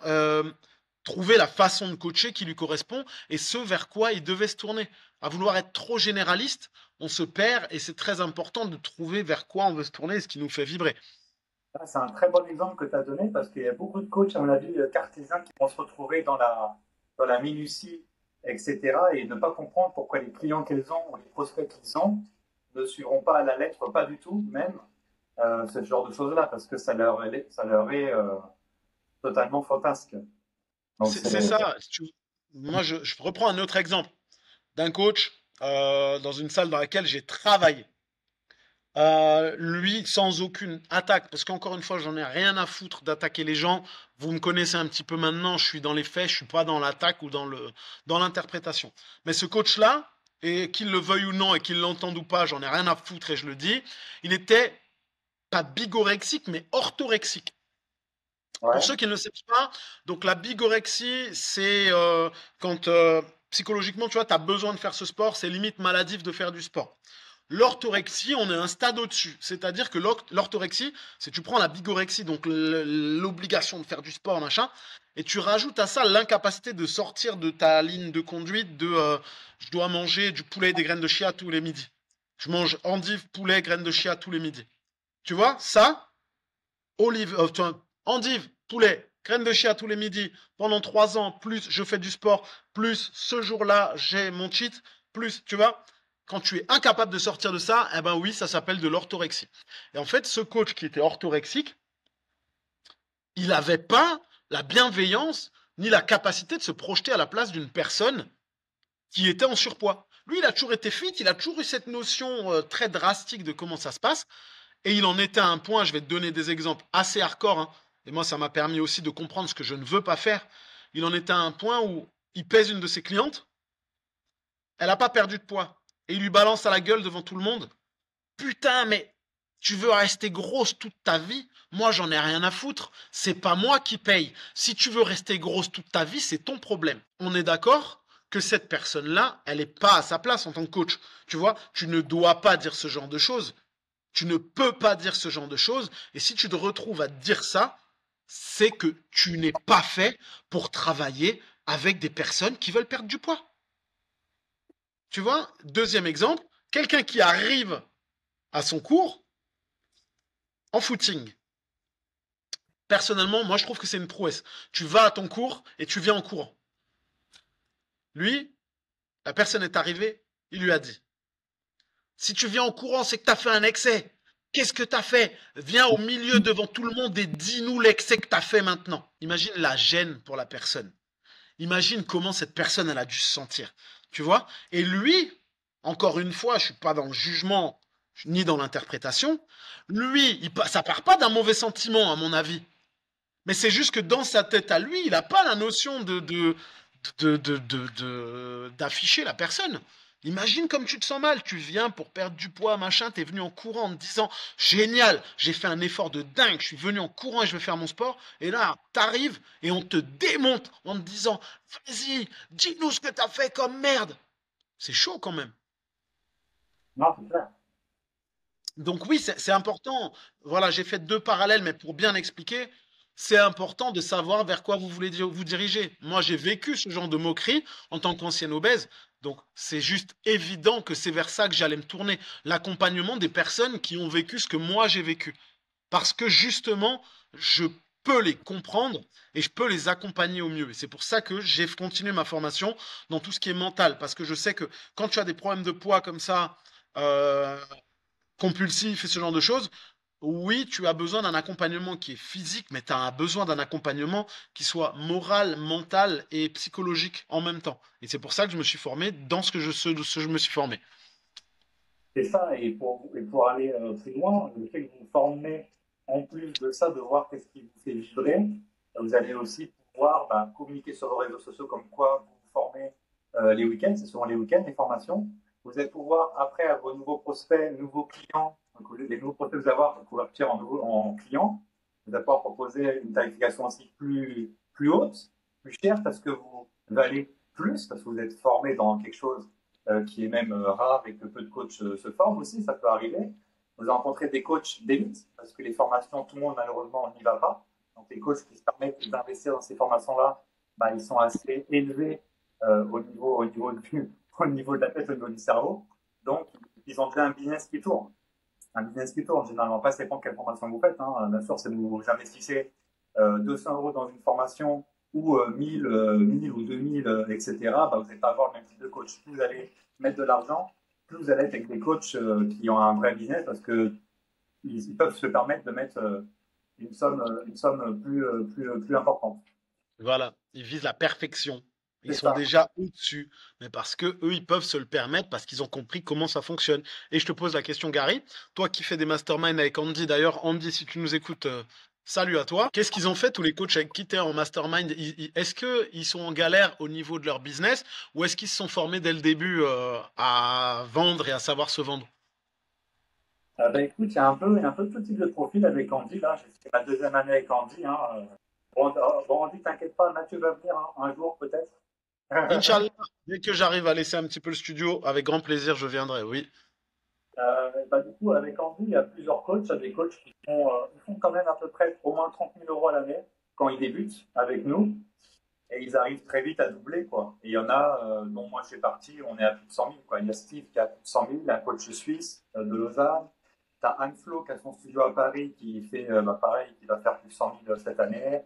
trouver la façon de coacher qui lui correspond et ce vers quoi il devait se tourner. À vouloir être trop généraliste, on se perd et c'est très important de trouver vers quoi on veut se tourner et ce qui nous fait vibrer. Ah, c'est un très bon exemple que tu as donné parce qu'il y a beaucoup de coachs, à mon avis, cartésiens qui vont se retrouver dans la minutie etc. Et ne pas comprendre pourquoi les clients qu'elles ont, les prospects qu'ils ont, ne suivront pas à la lettre, pas du tout, même ce genre de choses-là, parce que ça leur est totalement fantasque. Donc c'est C'est ça. Moi, je reprends un autre exemple d'un coach dans une salle dans laquelle j'ai travaillé. Lui, sans aucune attaque, parce qu'encore une fois, j'en ai rien à foutre d'attaquer les gens. Vous me connaissez un petit peu maintenant, je suis dans les faits, je suis pas dans l'attaque ou dans l'interprétation. Mais ce coach-là, et qu'il le veuille ou non, et qu'il l'entende ou pas, j'en ai rien à foutre et je le dis, il était pas bigorexique, mais orthorexique. Pour ouais, ceux qui ne le savent pas, donc la bigorexie, c'est quand psychologiquement, tu vois, tu as besoin de faire ce sport, c'est limite maladif de faire du sport. L'orthorexie, on est un stade au-dessus. C'est-à-dire que l'orthorexie, c'est tu prends la bigorexie, donc l'obligation de faire du sport, machin, et tu rajoutes à ça l'incapacité de sortir de ta ligne de conduite de je dois manger du poulet et des graines de chia tous les midis. Je mange endive, poulet, graines de chia tous les midis. Tu vois, ça, endive, poulet, graines de chia tous les midis pendant 3 ans, plus je fais du sport, plus ce jour-là j'ai mon cheat, plus tu vois, quand tu es incapable de sortir de ça, eh ben oui, ça s'appelle de l'orthorexie. Et en fait, ce coach qui était orthorexique, il n'avait pas la bienveillance ni la capacité de se projeter à la place d'une personne qui était en surpoids. Lui, il a toujours été fit, il a toujours eu cette notion très drastique de comment ça se passe. Et il en était à un point, je vais te donner des exemples assez hardcore, hein, et moi ça m'a permis aussi de comprendre ce que je ne veux pas faire. Il en était à un point où il pèse une de ses clientes, elle n'a pas perdu de poids, et il lui balance à la gueule devant tout le monde. Putain, mais tu veux rester grosse toute ta vie? Moi j'en ai rien à foutre, c'est pas moi qui paye. Si tu veux rester grosse toute ta vie, c'est ton problème. On est d'accord que cette personne-là, elle n'est pas à sa place en tant que coach. Tu vois, tu ne dois pas dire ce genre de choses. Tu ne peux pas dire ce genre de choses. Et si tu te retrouves à dire ça, c'est que tu n'es pas fait pour travailler avec des personnes qui veulent perdre du poids. Tu vois, deuxième exemple, quelqu'un qui arrive à son cours en footing. Personnellement, moi je trouve que c'est une prouesse. Tu vas à ton cours et tu viens en courant. Lui, la personne est arrivée, il lui a dit, si tu viens en courant, c'est que tu as fait un excès. Qu'est-ce que tu as fait? Viens au milieu devant tout le monde et dis-nous l'excès que tu as fait maintenant. Imagine la gêne pour la personne. Imagine comment cette personne, elle a dû se sentir. Tu vois? Et lui, encore une fois, je suis pas dans le jugement ni dans l'interprétation. Lui, ça part pas d'un mauvais sentiment, à mon avis. Mais c'est juste que dans sa tête à lui, il n'a pas la notion d'afficher la personne. Imagine comme tu te sens mal, tu viens pour perdre du poids, machin, t'es venu en courant en te disant génial, j'ai fait un effort de dingue, je suis venu en courant et je vais faire mon sport. Et là, t'arrives et on te démonte en te disant vas-y, dis-nous ce que t'as fait comme merde. C'est chaud quand même. non, c'est clair. Donc oui, c'est important. Voilà, j'ai fait deux parallèles, mais pour bien expliquer, c'est important de savoir vers quoi vous voulez vous diriger. Moi, j'ai vécu ce genre de moquerie en tant qu'ancien obèse. Donc, c'est juste évident que c'est vers ça que j'allais me tourner. L'accompagnement des personnes qui ont vécu ce que moi j'ai vécu. Parce que justement, je peux les comprendre et je peux les accompagner au mieux. Et c'est pour ça que j'ai continué ma formation dans tout ce qui est mental. Parce que je sais que quand tu as des problèmes de poids comme ça, euh, compulsif et ce genre de choses, oui, tu as besoin d'un accompagnement qui est physique, mais tu as besoin d'un accompagnement qui soit moral, mental et psychologique en même temps. Et c'est pour ça que je me suis formé dans ce que je me suis formé. C'est ça, et pour aller plus loin, le fait que vous vous formez, en plus de ça, de voir qu'est-ce qui vous fait vibrer, vous allez aussi pouvoir bah, communiquer sur vos réseaux sociaux comme quoi vous vous formez les week-ends, c'est souvent les week-ends, les formations. Vous allez pouvoir, après, à vos nouveaux prospects, nouveaux clients, donc les nouveaux prospects que vous allez avoir, convertir en clients. Vous allez pouvoir proposer une tarification aussi plus haute, plus chère, parce que vous valez plus, parce que vous êtes formé dans quelque chose qui est même rare et que peu de coachs se forment aussi, ça peut arriver. Vous avez rencontré des coachs d'élite, parce que les formations, tout le monde malheureusement n'y va pas. Donc les coachs qui se permettent d'investir dans ces formations-là, bah, ils sont assez élevés au niveau de la tête, au niveau du cerveau. Donc ils ont déjà un business qui tourne. Un business qui tourne, généralement pas, ça dépend de quelle formation vous faites. Hein. Bien sûr, si vous investissez 200 € dans une formation ou 1000 ou 2000, etc., bah, vous n'allez pas avoir le même type de coach. Plus vous allez mettre de l'argent, plus vous allez être avec des coachs qui ont un vrai business parce que ils peuvent se permettre de mettre une somme plus importante. Voilà, ils visent la perfection. Ils C'est sont ça. déjà au-dessus, mais parce que eux, ils peuvent se le permettre, parce qu'ils ont compris comment ça fonctionne. Et je te pose la question, Gary, toi qui fais des masterminds avec Andy, d'ailleurs, Andy, si tu nous écoutes, salut à toi. Qu'est-ce qu'ils ont fait, tous les coachs avec qui tu es en mastermind? Est-ce qu'ils sont en galère au niveau de leur business, ou est-ce qu'ils se sont formés dès le début à vendre et à savoir se vendre? Bah, écoute, il y a un peu tout type de profil avec Andy. Là, c'est ma deuxième année avec Andy. Hein. Bon, Andy, t'inquiète pas, Mathieu va venir hein, un jour peut-être. Inch'Allah, dès que j'arrive à laisser un petit peu le studio, avec grand plaisir, je viendrai, oui. Bah, du coup, avec Andy, il y a plusieurs coachs. Il y a des coachs qui ils font quand même à peu près au moins 30 000 € à l'année quand ils débutent avec nous. Et ils arrivent très vite à doubler, quoi. Et il y en a, dont moi je fais partie, on est à plus de 100 000, quoi. Il y a Steve qui a plus de 100 000, un coach suisse de Lausanne. T'as Anne Flo qui a son studio à Paris qui fait, bah, pareil, qui va faire plus de 100 000 cette année.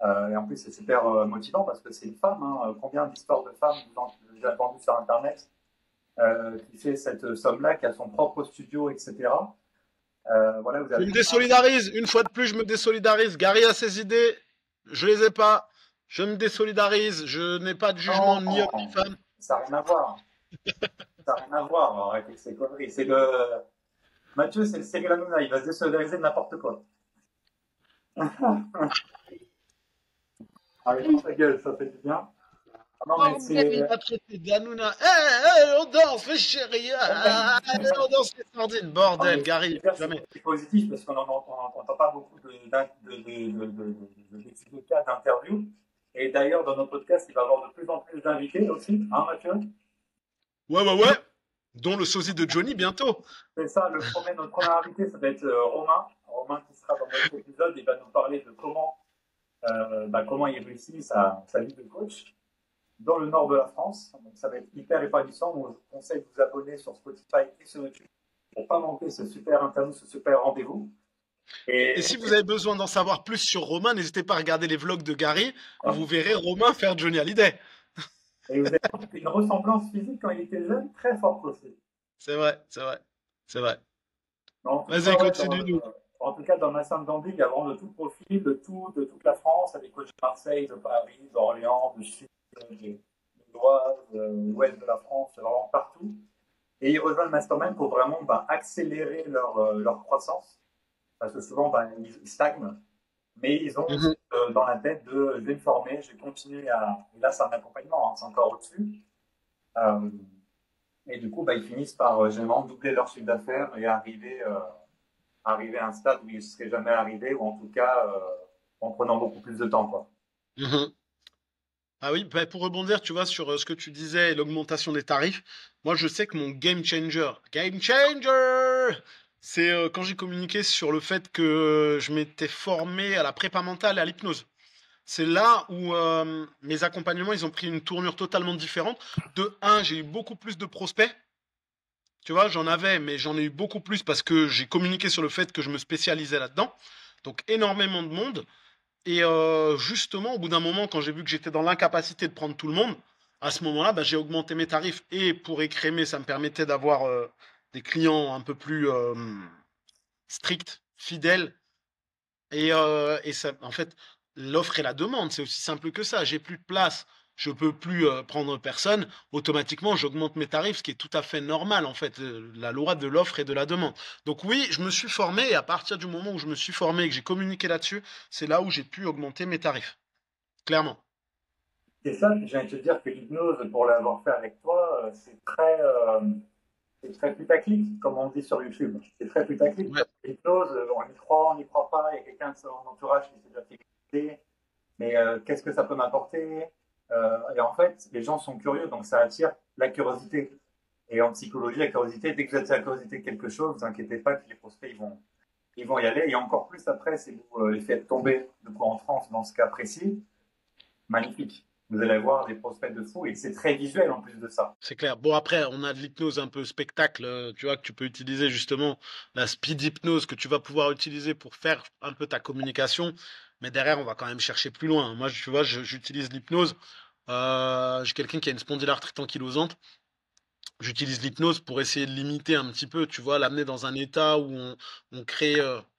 Et en plus, c'est super motivant parce que c'est une femme. Hein. Combien d'histoires de femmes j'ai entendu sur Internet qui fait cette somme-là, qui a son propre studio, etc. Voilà, vous Je avez me plein. désolidarise. Une fois de plus, je me désolidarise. Gary a ses idées. Je les ai pas. Je me désolidarise. Je n'ai pas de jugement ni homme ni Non, femme. ça n'a rien à voir. Ça n'a rien à voir. Arrêtez ces conneries. Mathieu, c'est le Cyril Hanouna, il va se désolidariser de n'importe quoi. Allez, dans ta gueule, ça fait du bien. Ah non, mais Bordel, il c'est. m'a traité d'Hanouna. Eh, on danse, mes chéris. Allez, on danse les sardines. Non, Bordel, mais Gary, c'est jamais. c'est positif parce qu'on n'entend pas beaucoup d'études de cas, d'interviews. Et d'ailleurs, dans notre podcast, il va y avoir de plus en plus d'invités aussi, hein, Mathieu? Ouais, ouais, ouais. Dont le sosie de Johnny bientôt. C'est ça, notre premier invité, ça va être Romain. Romain qui sera dans notre épisode, il va nous parler de comment il réussit sa vie de coach dans le nord de la France. Donc ça va être hyper épanouissant. Donc, je vous conseille de vous abonner sur Spotify et sur YouTube pour pas manquer ce super interview, ce super rendez-vous. Et Et, si vous avez besoin d'en savoir plus sur Romain, n'hésitez pas à regarder les vlogs de Gary, où vous verrez Romain faire Johnny Hallyday. et vous avez une ressemblance physique quand il était jeune très forte aussi. C'est vrai, c'est vrai, c'est vrai. Mais en tout Vas-y, cas, ouais, continue-nous. en tout cas, dans ma salle d'Ambi, il y a vraiment de tout profil, de toute la France, il y a des coachs de Marseille, de Paris, d'Orléans, de Chine, de l'Oise, l'ouest de la France, vraiment partout. Et ils rejoignent le mastermind pour vraiment accélérer leur croissance. Parce que souvent, ils stagnent. Mais ils ont Mhm. dans la tête de je vais me former, je vais continuer à. Et là, c'est un accompagnement, hein, c'est encore au-dessus. Euh, et du coup, ils finissent par généralement doubler leur chiffre d'affaires et arriver à un stade où ils ne seraient jamais arrivés, ou en tout cas en prenant beaucoup plus de temps, quoi. Mhm. Ah oui, bah, pour rebondir, tu vois, sur ce que tu disais, et l'augmentation des tarifs, moi je sais que mon game changer, c'est quand j'ai communiqué sur le fait que je m'étais formé à la prépa mentale et à l'hypnose. C'est là où mes accompagnements, ils ont pris une tournure totalement différente. De un, j'ai eu beaucoup plus de prospects. Tu vois, j'en avais, mais j'en ai eu beaucoup plus parce que j'ai communiqué sur le fait que je me spécialisais là-dedans. Donc énormément de monde. Et justement, au bout d'un moment, quand j'ai vu que j'étais dans l'incapacité de prendre tout le monde, à ce moment-là, bah, j'ai augmenté mes tarifs. Et pour écrémer, ça me permettait d'avoir des clients un peu plus stricts, fidèles. Et ça, en fait, l'offre et la demande, c'est aussi simple que ça. J'ai plus de place, je peux plus prendre personne. Automatiquement, j'augmente mes tarifs, ce qui est tout à fait normal, en fait, la loi de l'offre et de la demande. Donc oui, je me suis formé, et à partir du moment où je me suis formé et que j'ai communiqué là-dessus, c'est là où j'ai pu augmenter mes tarifs. Clairement. C'est ça, puis j'ai envie de te dire que l'hypnose, pour l'avoir fait avec toi, c'est très putaclic, comme on dit sur YouTube. C'est très putaclic. Ouais. Parce que l'hypnose, on n'y croit pas, il y a quelqu'un de son entourage qui s'est déjà fait hypnotiser. Mais qu'est-ce que ça peut m'apporter? Et en fait, les gens sont curieux, donc ça attire la curiosité. Et en psychologie, la curiosité, dès que vous attire la curiosité de quelque chose, ne vous inquiétez pas que les prospects, ils vont y aller. Et encore plus après, si vous les faites tomber de coup en transe dans ce cas précis, magnifique. Vous allez voir des prospects de fou et c'est très visuel en plus de ça. C'est clair. Bon, après, on a de l'hypnose un peu spectacle, tu vois, que tu peux utiliser justement, la speed hypnose que tu vas pouvoir utiliser pour faire un peu ta communication. mais derrière, on va quand même chercher plus loin. Moi, tu vois, j'utilise l'hypnose. J'ai quelqu'un qui a une spondylarthrite ankylosante. J'utilise l'hypnose pour essayer de limiter un petit peu, tu vois, l'amener dans un état où on crée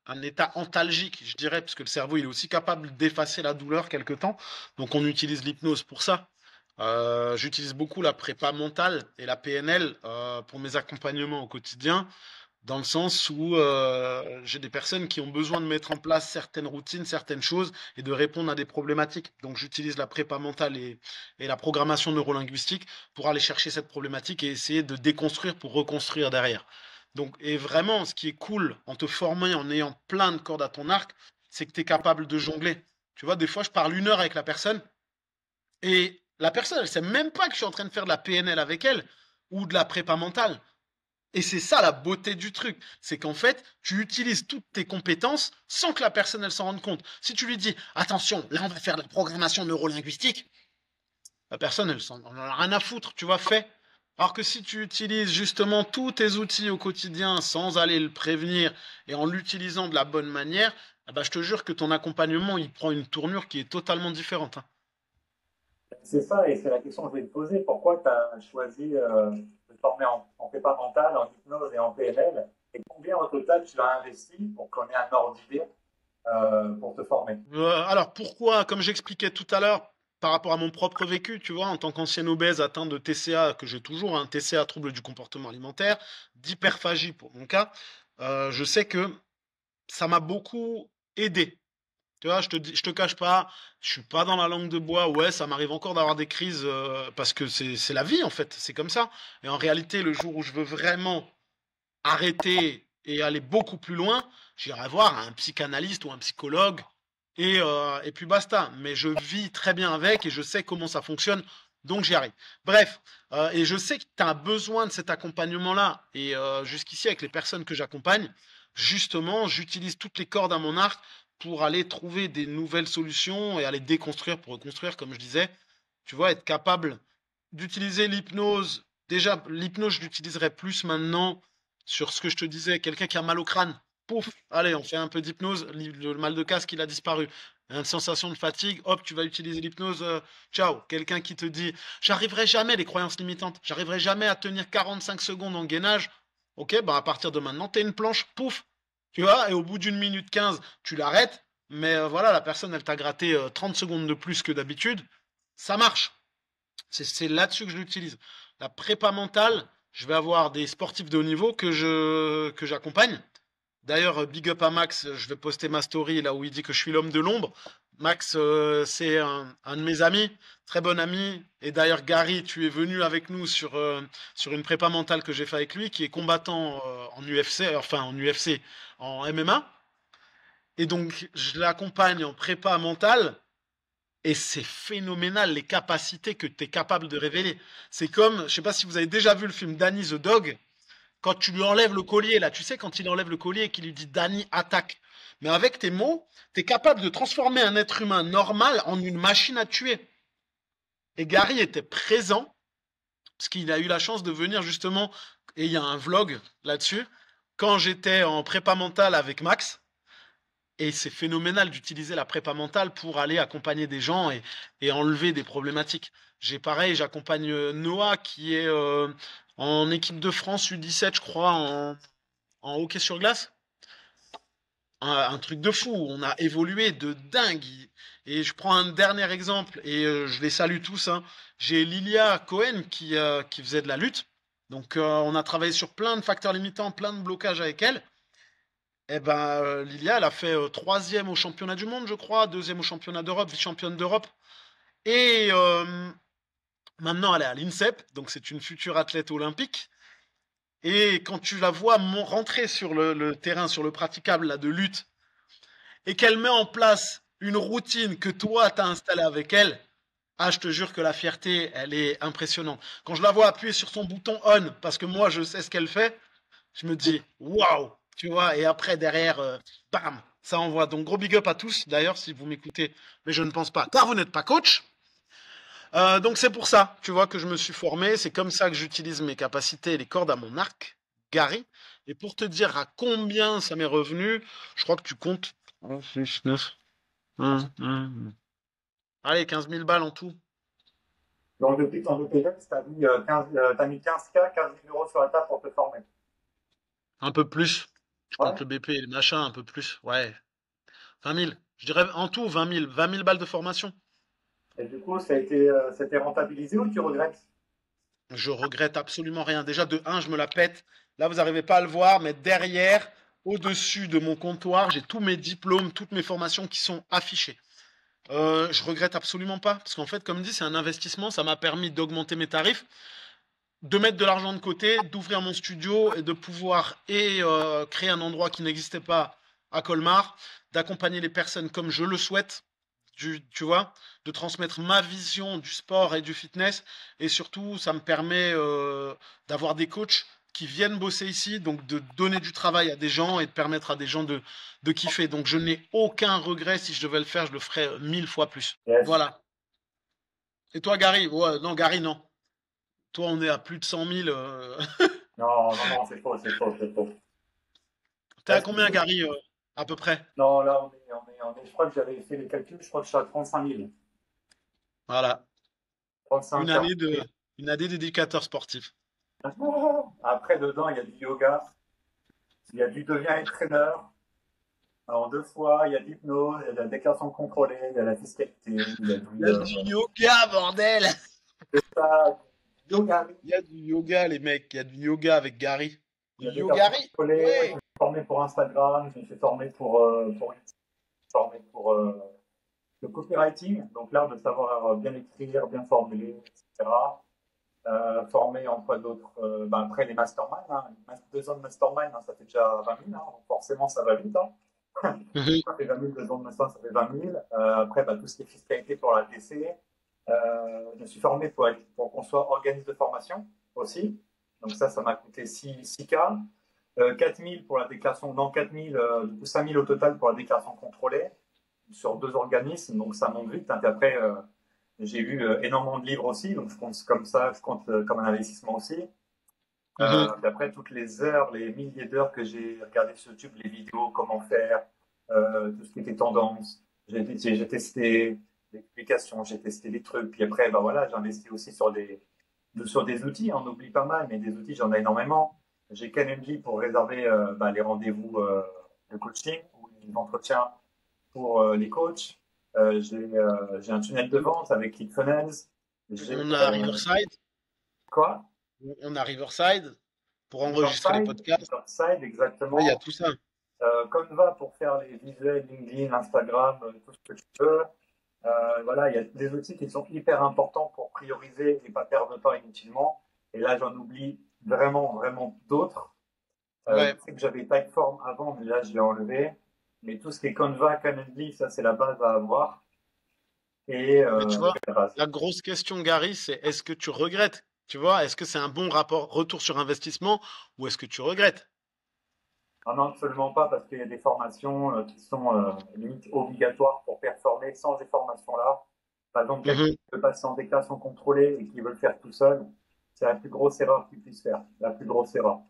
un état antalgique, je dirais, parce que le cerveau, il est aussi capable d'effacer la douleur quelque temps. Donc, on utilise l'hypnose pour ça. J'utilise beaucoup la prépa mentale et la PNL pour mes accompagnements au quotidien, dans le sens où j'ai des personnes qui ont besoin de mettre en place certaines routines, certaines choses et de répondre à des problématiques. Donc j'utilise la prépa mentale et la programmation neurolinguistique pour aller chercher cette problématique et essayer de déconstruire pour reconstruire derrière. Donc, et vraiment, ce qui est cool en te formant, en ayant plein de cordes à ton arc, c'est que tu es capable de jongler. Tu vois, des fois, je parle 1 heure avec la personne et la personne, elle sait même pas que je suis en train de faire de la PNL avec elle ou de la prépa mentale. Et c'est ça la beauté du truc, c'est qu'en fait, tu utilises toutes tes compétences sans que la personne elle s'en rende compte. Si tu lui dis attention, là on va faire de la programmation neurolinguistique, la personne elle s'en en a rien à foutre, tu vois, fait. Alors que si tu utilises justement tous tes outils au quotidien sans aller le prévenir et en l'utilisant de la bonne manière, ah bah, je te jure que ton accompagnement il prend une tournure qui est totalement différente, hein. C'est ça, et c'est la question que je voulais te poser. Pourquoi tu as choisi de te former en prépa mentale, en hypnose et en PNL? Et combien au total tu as investi pour qu'on ait un ordre d'idée pour te former? Alors pourquoi, comme j'expliquais tout à l'heure, par rapport à mon propre vécu, tu vois, en tant qu'ancien obèse atteint de TCA, que j'ai toujours, un TCA, trouble du comportement alimentaire, d'hyperphagie pour mon cas, je sais que ça m'a beaucoup aidé. Tu vois, je te cache pas, je suis pas dans la langue de bois. Ouais, ça m'arrive encore d'avoir des crises parce que c'est la vie en fait, c'est comme ça. Et en réalité, le jour où je veux vraiment arrêter et aller beaucoup plus loin, j'irai voir un psychanalyste ou un psychologue et puis basta. Mais je vis très bien avec et je sais comment ça fonctionne, donc j'y arrive. Bref, et je sais que tu as besoin de cet accompagnement-là. Et jusqu'ici, avec les personnes que j'accompagne, justement, j'utilise toutes les cordes à mon arc pour aller trouver des nouvelles solutions et aller déconstruire pour reconstruire, comme je disais. Tu vois, être capable d'utiliser l'hypnose. Déjà, l'hypnose, je l'utiliserai plus maintenant sur ce que je te disais, quelqu'un qui a mal au crâne. Pouf, allez, on fait un peu d'hypnose, le mal de casque, il a disparu. Une sensation de fatigue, hop, tu vas utiliser l'hypnose, ciao. Quelqu'un qui te dit, j'arriverai jamais, les croyances limitantes, j'arriverai jamais à tenir 45 secondes en gainage. Ok, bah à partir de maintenant, t'es une planche, pouf, tu vois, et au bout d'1 minute 15, tu l'arrêtes, mais voilà, la personne, elle t'a gratté 30 secondes de plus que d'habitude, ça marche. C'est là-dessus que je l'utilise. La prépa mentale, je vais avoir des sportifs de haut niveau que j'accompagne. D'ailleurs, big up à Max, je vais poster ma story là où il dit que je suis l'homme de l'ombre. Max, c'est un de mes amis, très bon ami. Et d'ailleurs, Gary, tu es venu avec nous sur une prépa mentale que j'ai fait avec lui, qui est combattant en UFC, enfin en UFC, en MMA. Et donc, je l'accompagne en prépa mentale. Et c'est phénoménal les capacités que tu es capable de révéler. C'est comme, je sais pas si vous avez déjà vu le film Danny the Dog, quand tu lui enlèves le collier, là, tu sais, quand il enlève le collier et qu'il lui dit Danny attaque. Mais avec tes mots, tu es capable de transformer un être humain normal en une machine à tuer. Et Gary était présent, parce qu'il a eu la chance de venir justement, et il y a un vlog là-dessus, quand j'étais en prépa mentale avec Max. Et c'est phénoménal d'utiliser la prépa mentale pour aller accompagner des gens et enlever des problématiques. J'ai pareil, j'accompagne Noah qui est en équipe de France U17, je crois, en hockey sur glace. Un truc de fou. On a évolué de dingue. Et je prends un dernier exemple et je les salue tous, hein. J'ai Lilia Cohen qui faisait de la lutte. Donc on a travaillé sur plein de facteurs limitants, plein de blocages avec elle. Eh ben, Lilia, elle a fait troisième au championnat du monde, je crois, deuxième au championnat d'Europe, vice-championne d'Europe. Et maintenant, elle est à l'INSEP, donc c'est une future athlète olympique. Et quand tu la vois rentrer sur le terrain, sur le praticable là, de lutte, et qu'elle met en place une routine que toi, tu as installée avec elle, ah, je te jure que la fierté, elle est impressionnante. Quand je la vois appuyer sur son bouton on, parce que moi, je sais ce qu'elle fait, je me dis waouh, tu vois, et après derrière, bam, ça envoie. Donc gros big up à tous, d'ailleurs, si vous m'écoutez, mais je ne pense pas, car vous n'êtes pas coach. Donc c'est pour ça, tu vois, que je me suis formé, c'est comme ça que j'utilise mes capacités et les cordes à mon arc, Gary. Et pour te dire à combien ça m'est revenu, je crois que tu comptes 6, 9. Allez, 15 000 balles en tout. Donc, depuis ton EPS, t'as mis 15K, 15 000 € sur la table pour te former. Un peu plus. Je compte Ouais. le BP et le machin, un peu plus. Ouais. 20 000. Je dirais en tout 20 000. 20 000 balles de formation. Et du coup, c'était rentabilisé ou tu regrettes? Je regrette absolument rien. Déjà, de un, je me la pète. Là, vous n'arrivez pas à le voir, mais derrière, au-dessus de mon comptoir, j'ai tous mes diplômes, toutes mes formations qui sont affichées. Je regrette absolument pas, parce qu'en fait, comme dit, c'est un investissement. Ça m'a permis d'augmenter mes tarifs, de mettre de l'argent de côté, d'ouvrir mon studio et de pouvoir créer un endroit qui n'existait pas à Colmar, d'accompagner les personnes comme je le souhaite, tu vois, de transmettre ma vision du sport et du fitness. Et surtout, ça me permet d'avoir des coachs qui viennent bosser ici, donc de donner du travail à des gens et de permettre à des gens de kiffer. Donc je n'ai aucun regret. Si je devais le faire, je le ferais 1000 fois plus. Yes. Voilà. Et toi, Gary? Ouais, non, Gary, non. Toi, on est à plus de 100 000. Non, non, non, c'est faux, c'est faux, c'est faux. T'es à Est-ce que combien, Gary, à peu près? Non, là, je crois que j'avais fait les calculs, je crois que je suis à 35 000. Voilà. Une 35 année 40 de, une année d'éducateur sportif. Après, dedans, il y a du yoga, il y a du devient entraîneur. En 2 fois, il y a de l'hypnose, il y a de la déclaration contrôlée, il y a la fiscalité, il y a Il y a du yoga, bordel! ça, du yoga, Il y a du yoga, les mecs. Il y a du yoga avec Gary. il y a de la déclaration Yogari? contrôlée. Je me Ouais. suis formé pour Instagram, je me suis formé pour YouTube, formé pour le copywriting, donc l'art de savoir bien écrire, bien formuler, etc. Formé en quoi d'autre après les masterminds, hein. 2 ans de mastermind, hein, ça fait déjà 20 000, hein, donc forcément ça va vite. Hein. Mhm. Ça fait 20 000, 2 ans de master, ça fait 20 000. Après, tout ce qui est fiscalité pour la TC. Je me suis formé pour qu'on soit organisme de formation aussi. Donc ça m'a coûté 6K. 4 000 pour la déclaration, non 4 000, du coup 5 000 au total pour la déclaration contrôlée sur 2 organismes, donc ça monte vite. Hein. Puis après, j'ai eu énormément de livres aussi, donc je compte comme ça, je compte comme un investissement aussi. Mhm. Puis après, toutes les heures, les milliers d'heures que j'ai regardé sur YouTube, les vidéos, comment faire, tout ce qui était tendance, j'ai testé l'explication, j'ai testé des trucs. Puis après, voilà, j'ai investi aussi sur des outils. On oublie pas mal, mais des outils, j'en ai énormément. J'ai Calendly pour réserver les rendez-vous de coaching ou les entretiens pour les coachs. J'ai un tunnel de vente avec ClickFunnels. J'ai On a Riverside. quoi? On a Riverside pour enregistrer les Riverside, podcasts. Riverside, Ouais, il y a exactement. tout ça. Canva pour faire les visuels, LinkedIn, Instagram, tout ce que tu veux. Voilà, il y a des outils qui sont hyper importants pour prioriser et pas perdre de temps inutilement. Et là, j'en oublie vraiment, vraiment d'autres. Je Ouais. sais que j'avais Typeform avant, mais là, je l'ai enlevé. Mais tout ce qui est Canva, Calendly, ça, c'est la base à avoir. Et Mais tu vois, la base. la grosse question, Gary, c'est est-ce que tu regrettes? Tu vois, est-ce que c'est un bon rapport retour sur investissement ou est-ce que tu regrettes? Ah non, absolument pas, parce qu'il y a des formations qui sont limite obligatoires pour performer. Sans ces formations-là, par exemple, quelqu'un Mhm. qui veut passer en déclaration contrôlée et qui veut le faire tout seul, c'est la plus grosse erreur qu'il puisse faire. La plus grosse erreur.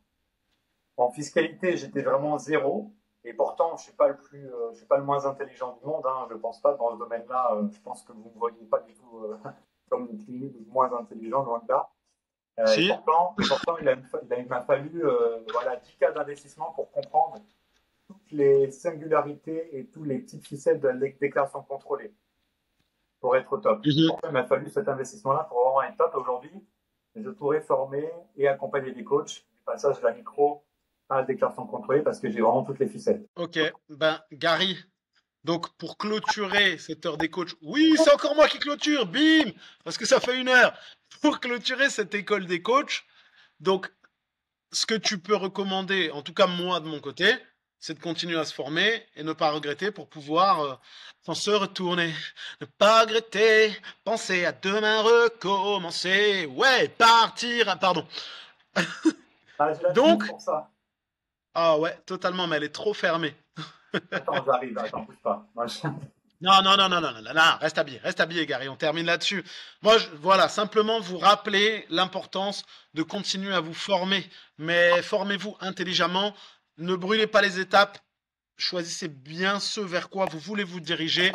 En fiscalité, j'étais vraiment zéro. Et pourtant, je suis pas le moins intelligent du monde. Hein, je pense pas dans ce domaine-là. Je pense que vous ne me voyez pas du tout comme le moins intelligent, loin de là. Et Si? pourtant, il m'a fallu voilà, 10 cas d'investissement pour comprendre toutes les singularités et tous les petites ficelles de la déclaration contrôlée pour être au top. Mhm. Pourquoi il m'a fallu cet investissement-là pour vraiment être top aujourd'hui? Je pourrais former et accompagner des coachs du passage de la micro à la déclaration contrôlée parce que j'ai vraiment toutes les ficelles. Ok, ben Gary, donc pour clôturer cette heure des coachs, oui, c'est encore moi qui clôture, bim, parce que ça fait 1 heure. Pour clôturer cette école des coachs, donc ce que tu peux recommander, en tout cas moi de mon côté, c'est de continuer à se former et ne pas regretter pour pouvoir se retourner. Ne pas regretter, penser à demain recommencer, ouais, partir, pardon. Ah, j'ai la team Donc, pour ça. ah ouais, totalement, mais elle est trop fermée. Attends, j'arrive. Attends, bouge pas. Moi, Non, non, non, non, non, non, non, non, reste habillé, Gary, on termine là-dessus. Moi, voilà, simplement vous rappeler l'importance de continuer à vous former, mais formez-vous intelligemment, ne brûlez pas les étapes, choisissez bien ce vers quoi vous voulez vous diriger,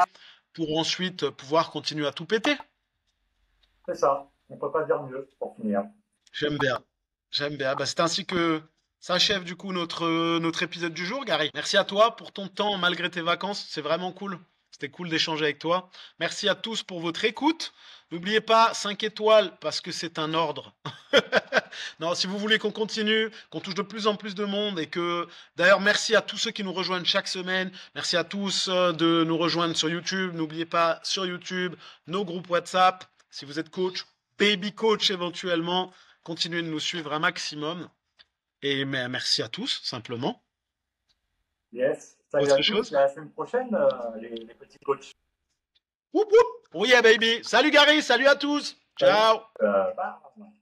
pour ensuite pouvoir continuer à tout péter. C'est ça. On peut pas dire mieux pour finir. J'aime bien. J'aime bien. Bah, c'est ainsi que s'achève du coup notre épisode du jour, Gary. Merci à toi pour ton temps malgré tes vacances. C'est vraiment cool. C'était cool d'échanger avec toi. Merci à tous pour votre écoute. N'oubliez pas 5 étoiles parce que c'est un ordre. Non, si vous voulez qu'on continue, qu'on touche de plus en plus de monde et que d'ailleurs merci à tous ceux qui nous rejoignent chaque semaine. Merci à tous de nous rejoindre sur YouTube. N'oubliez pas sur YouTube nos groupes WhatsApp. Si vous êtes coach, baby coach éventuellement, continuez de nous suivre un maximum. Et merci à tous, simplement. Yes. Salut à Autre tous. chose? Et à la semaine prochaine, les petits coachs. Whoop whoop. Oh yeah baby. Salut Gary, salut à tous. Salut. Ciao. Bye.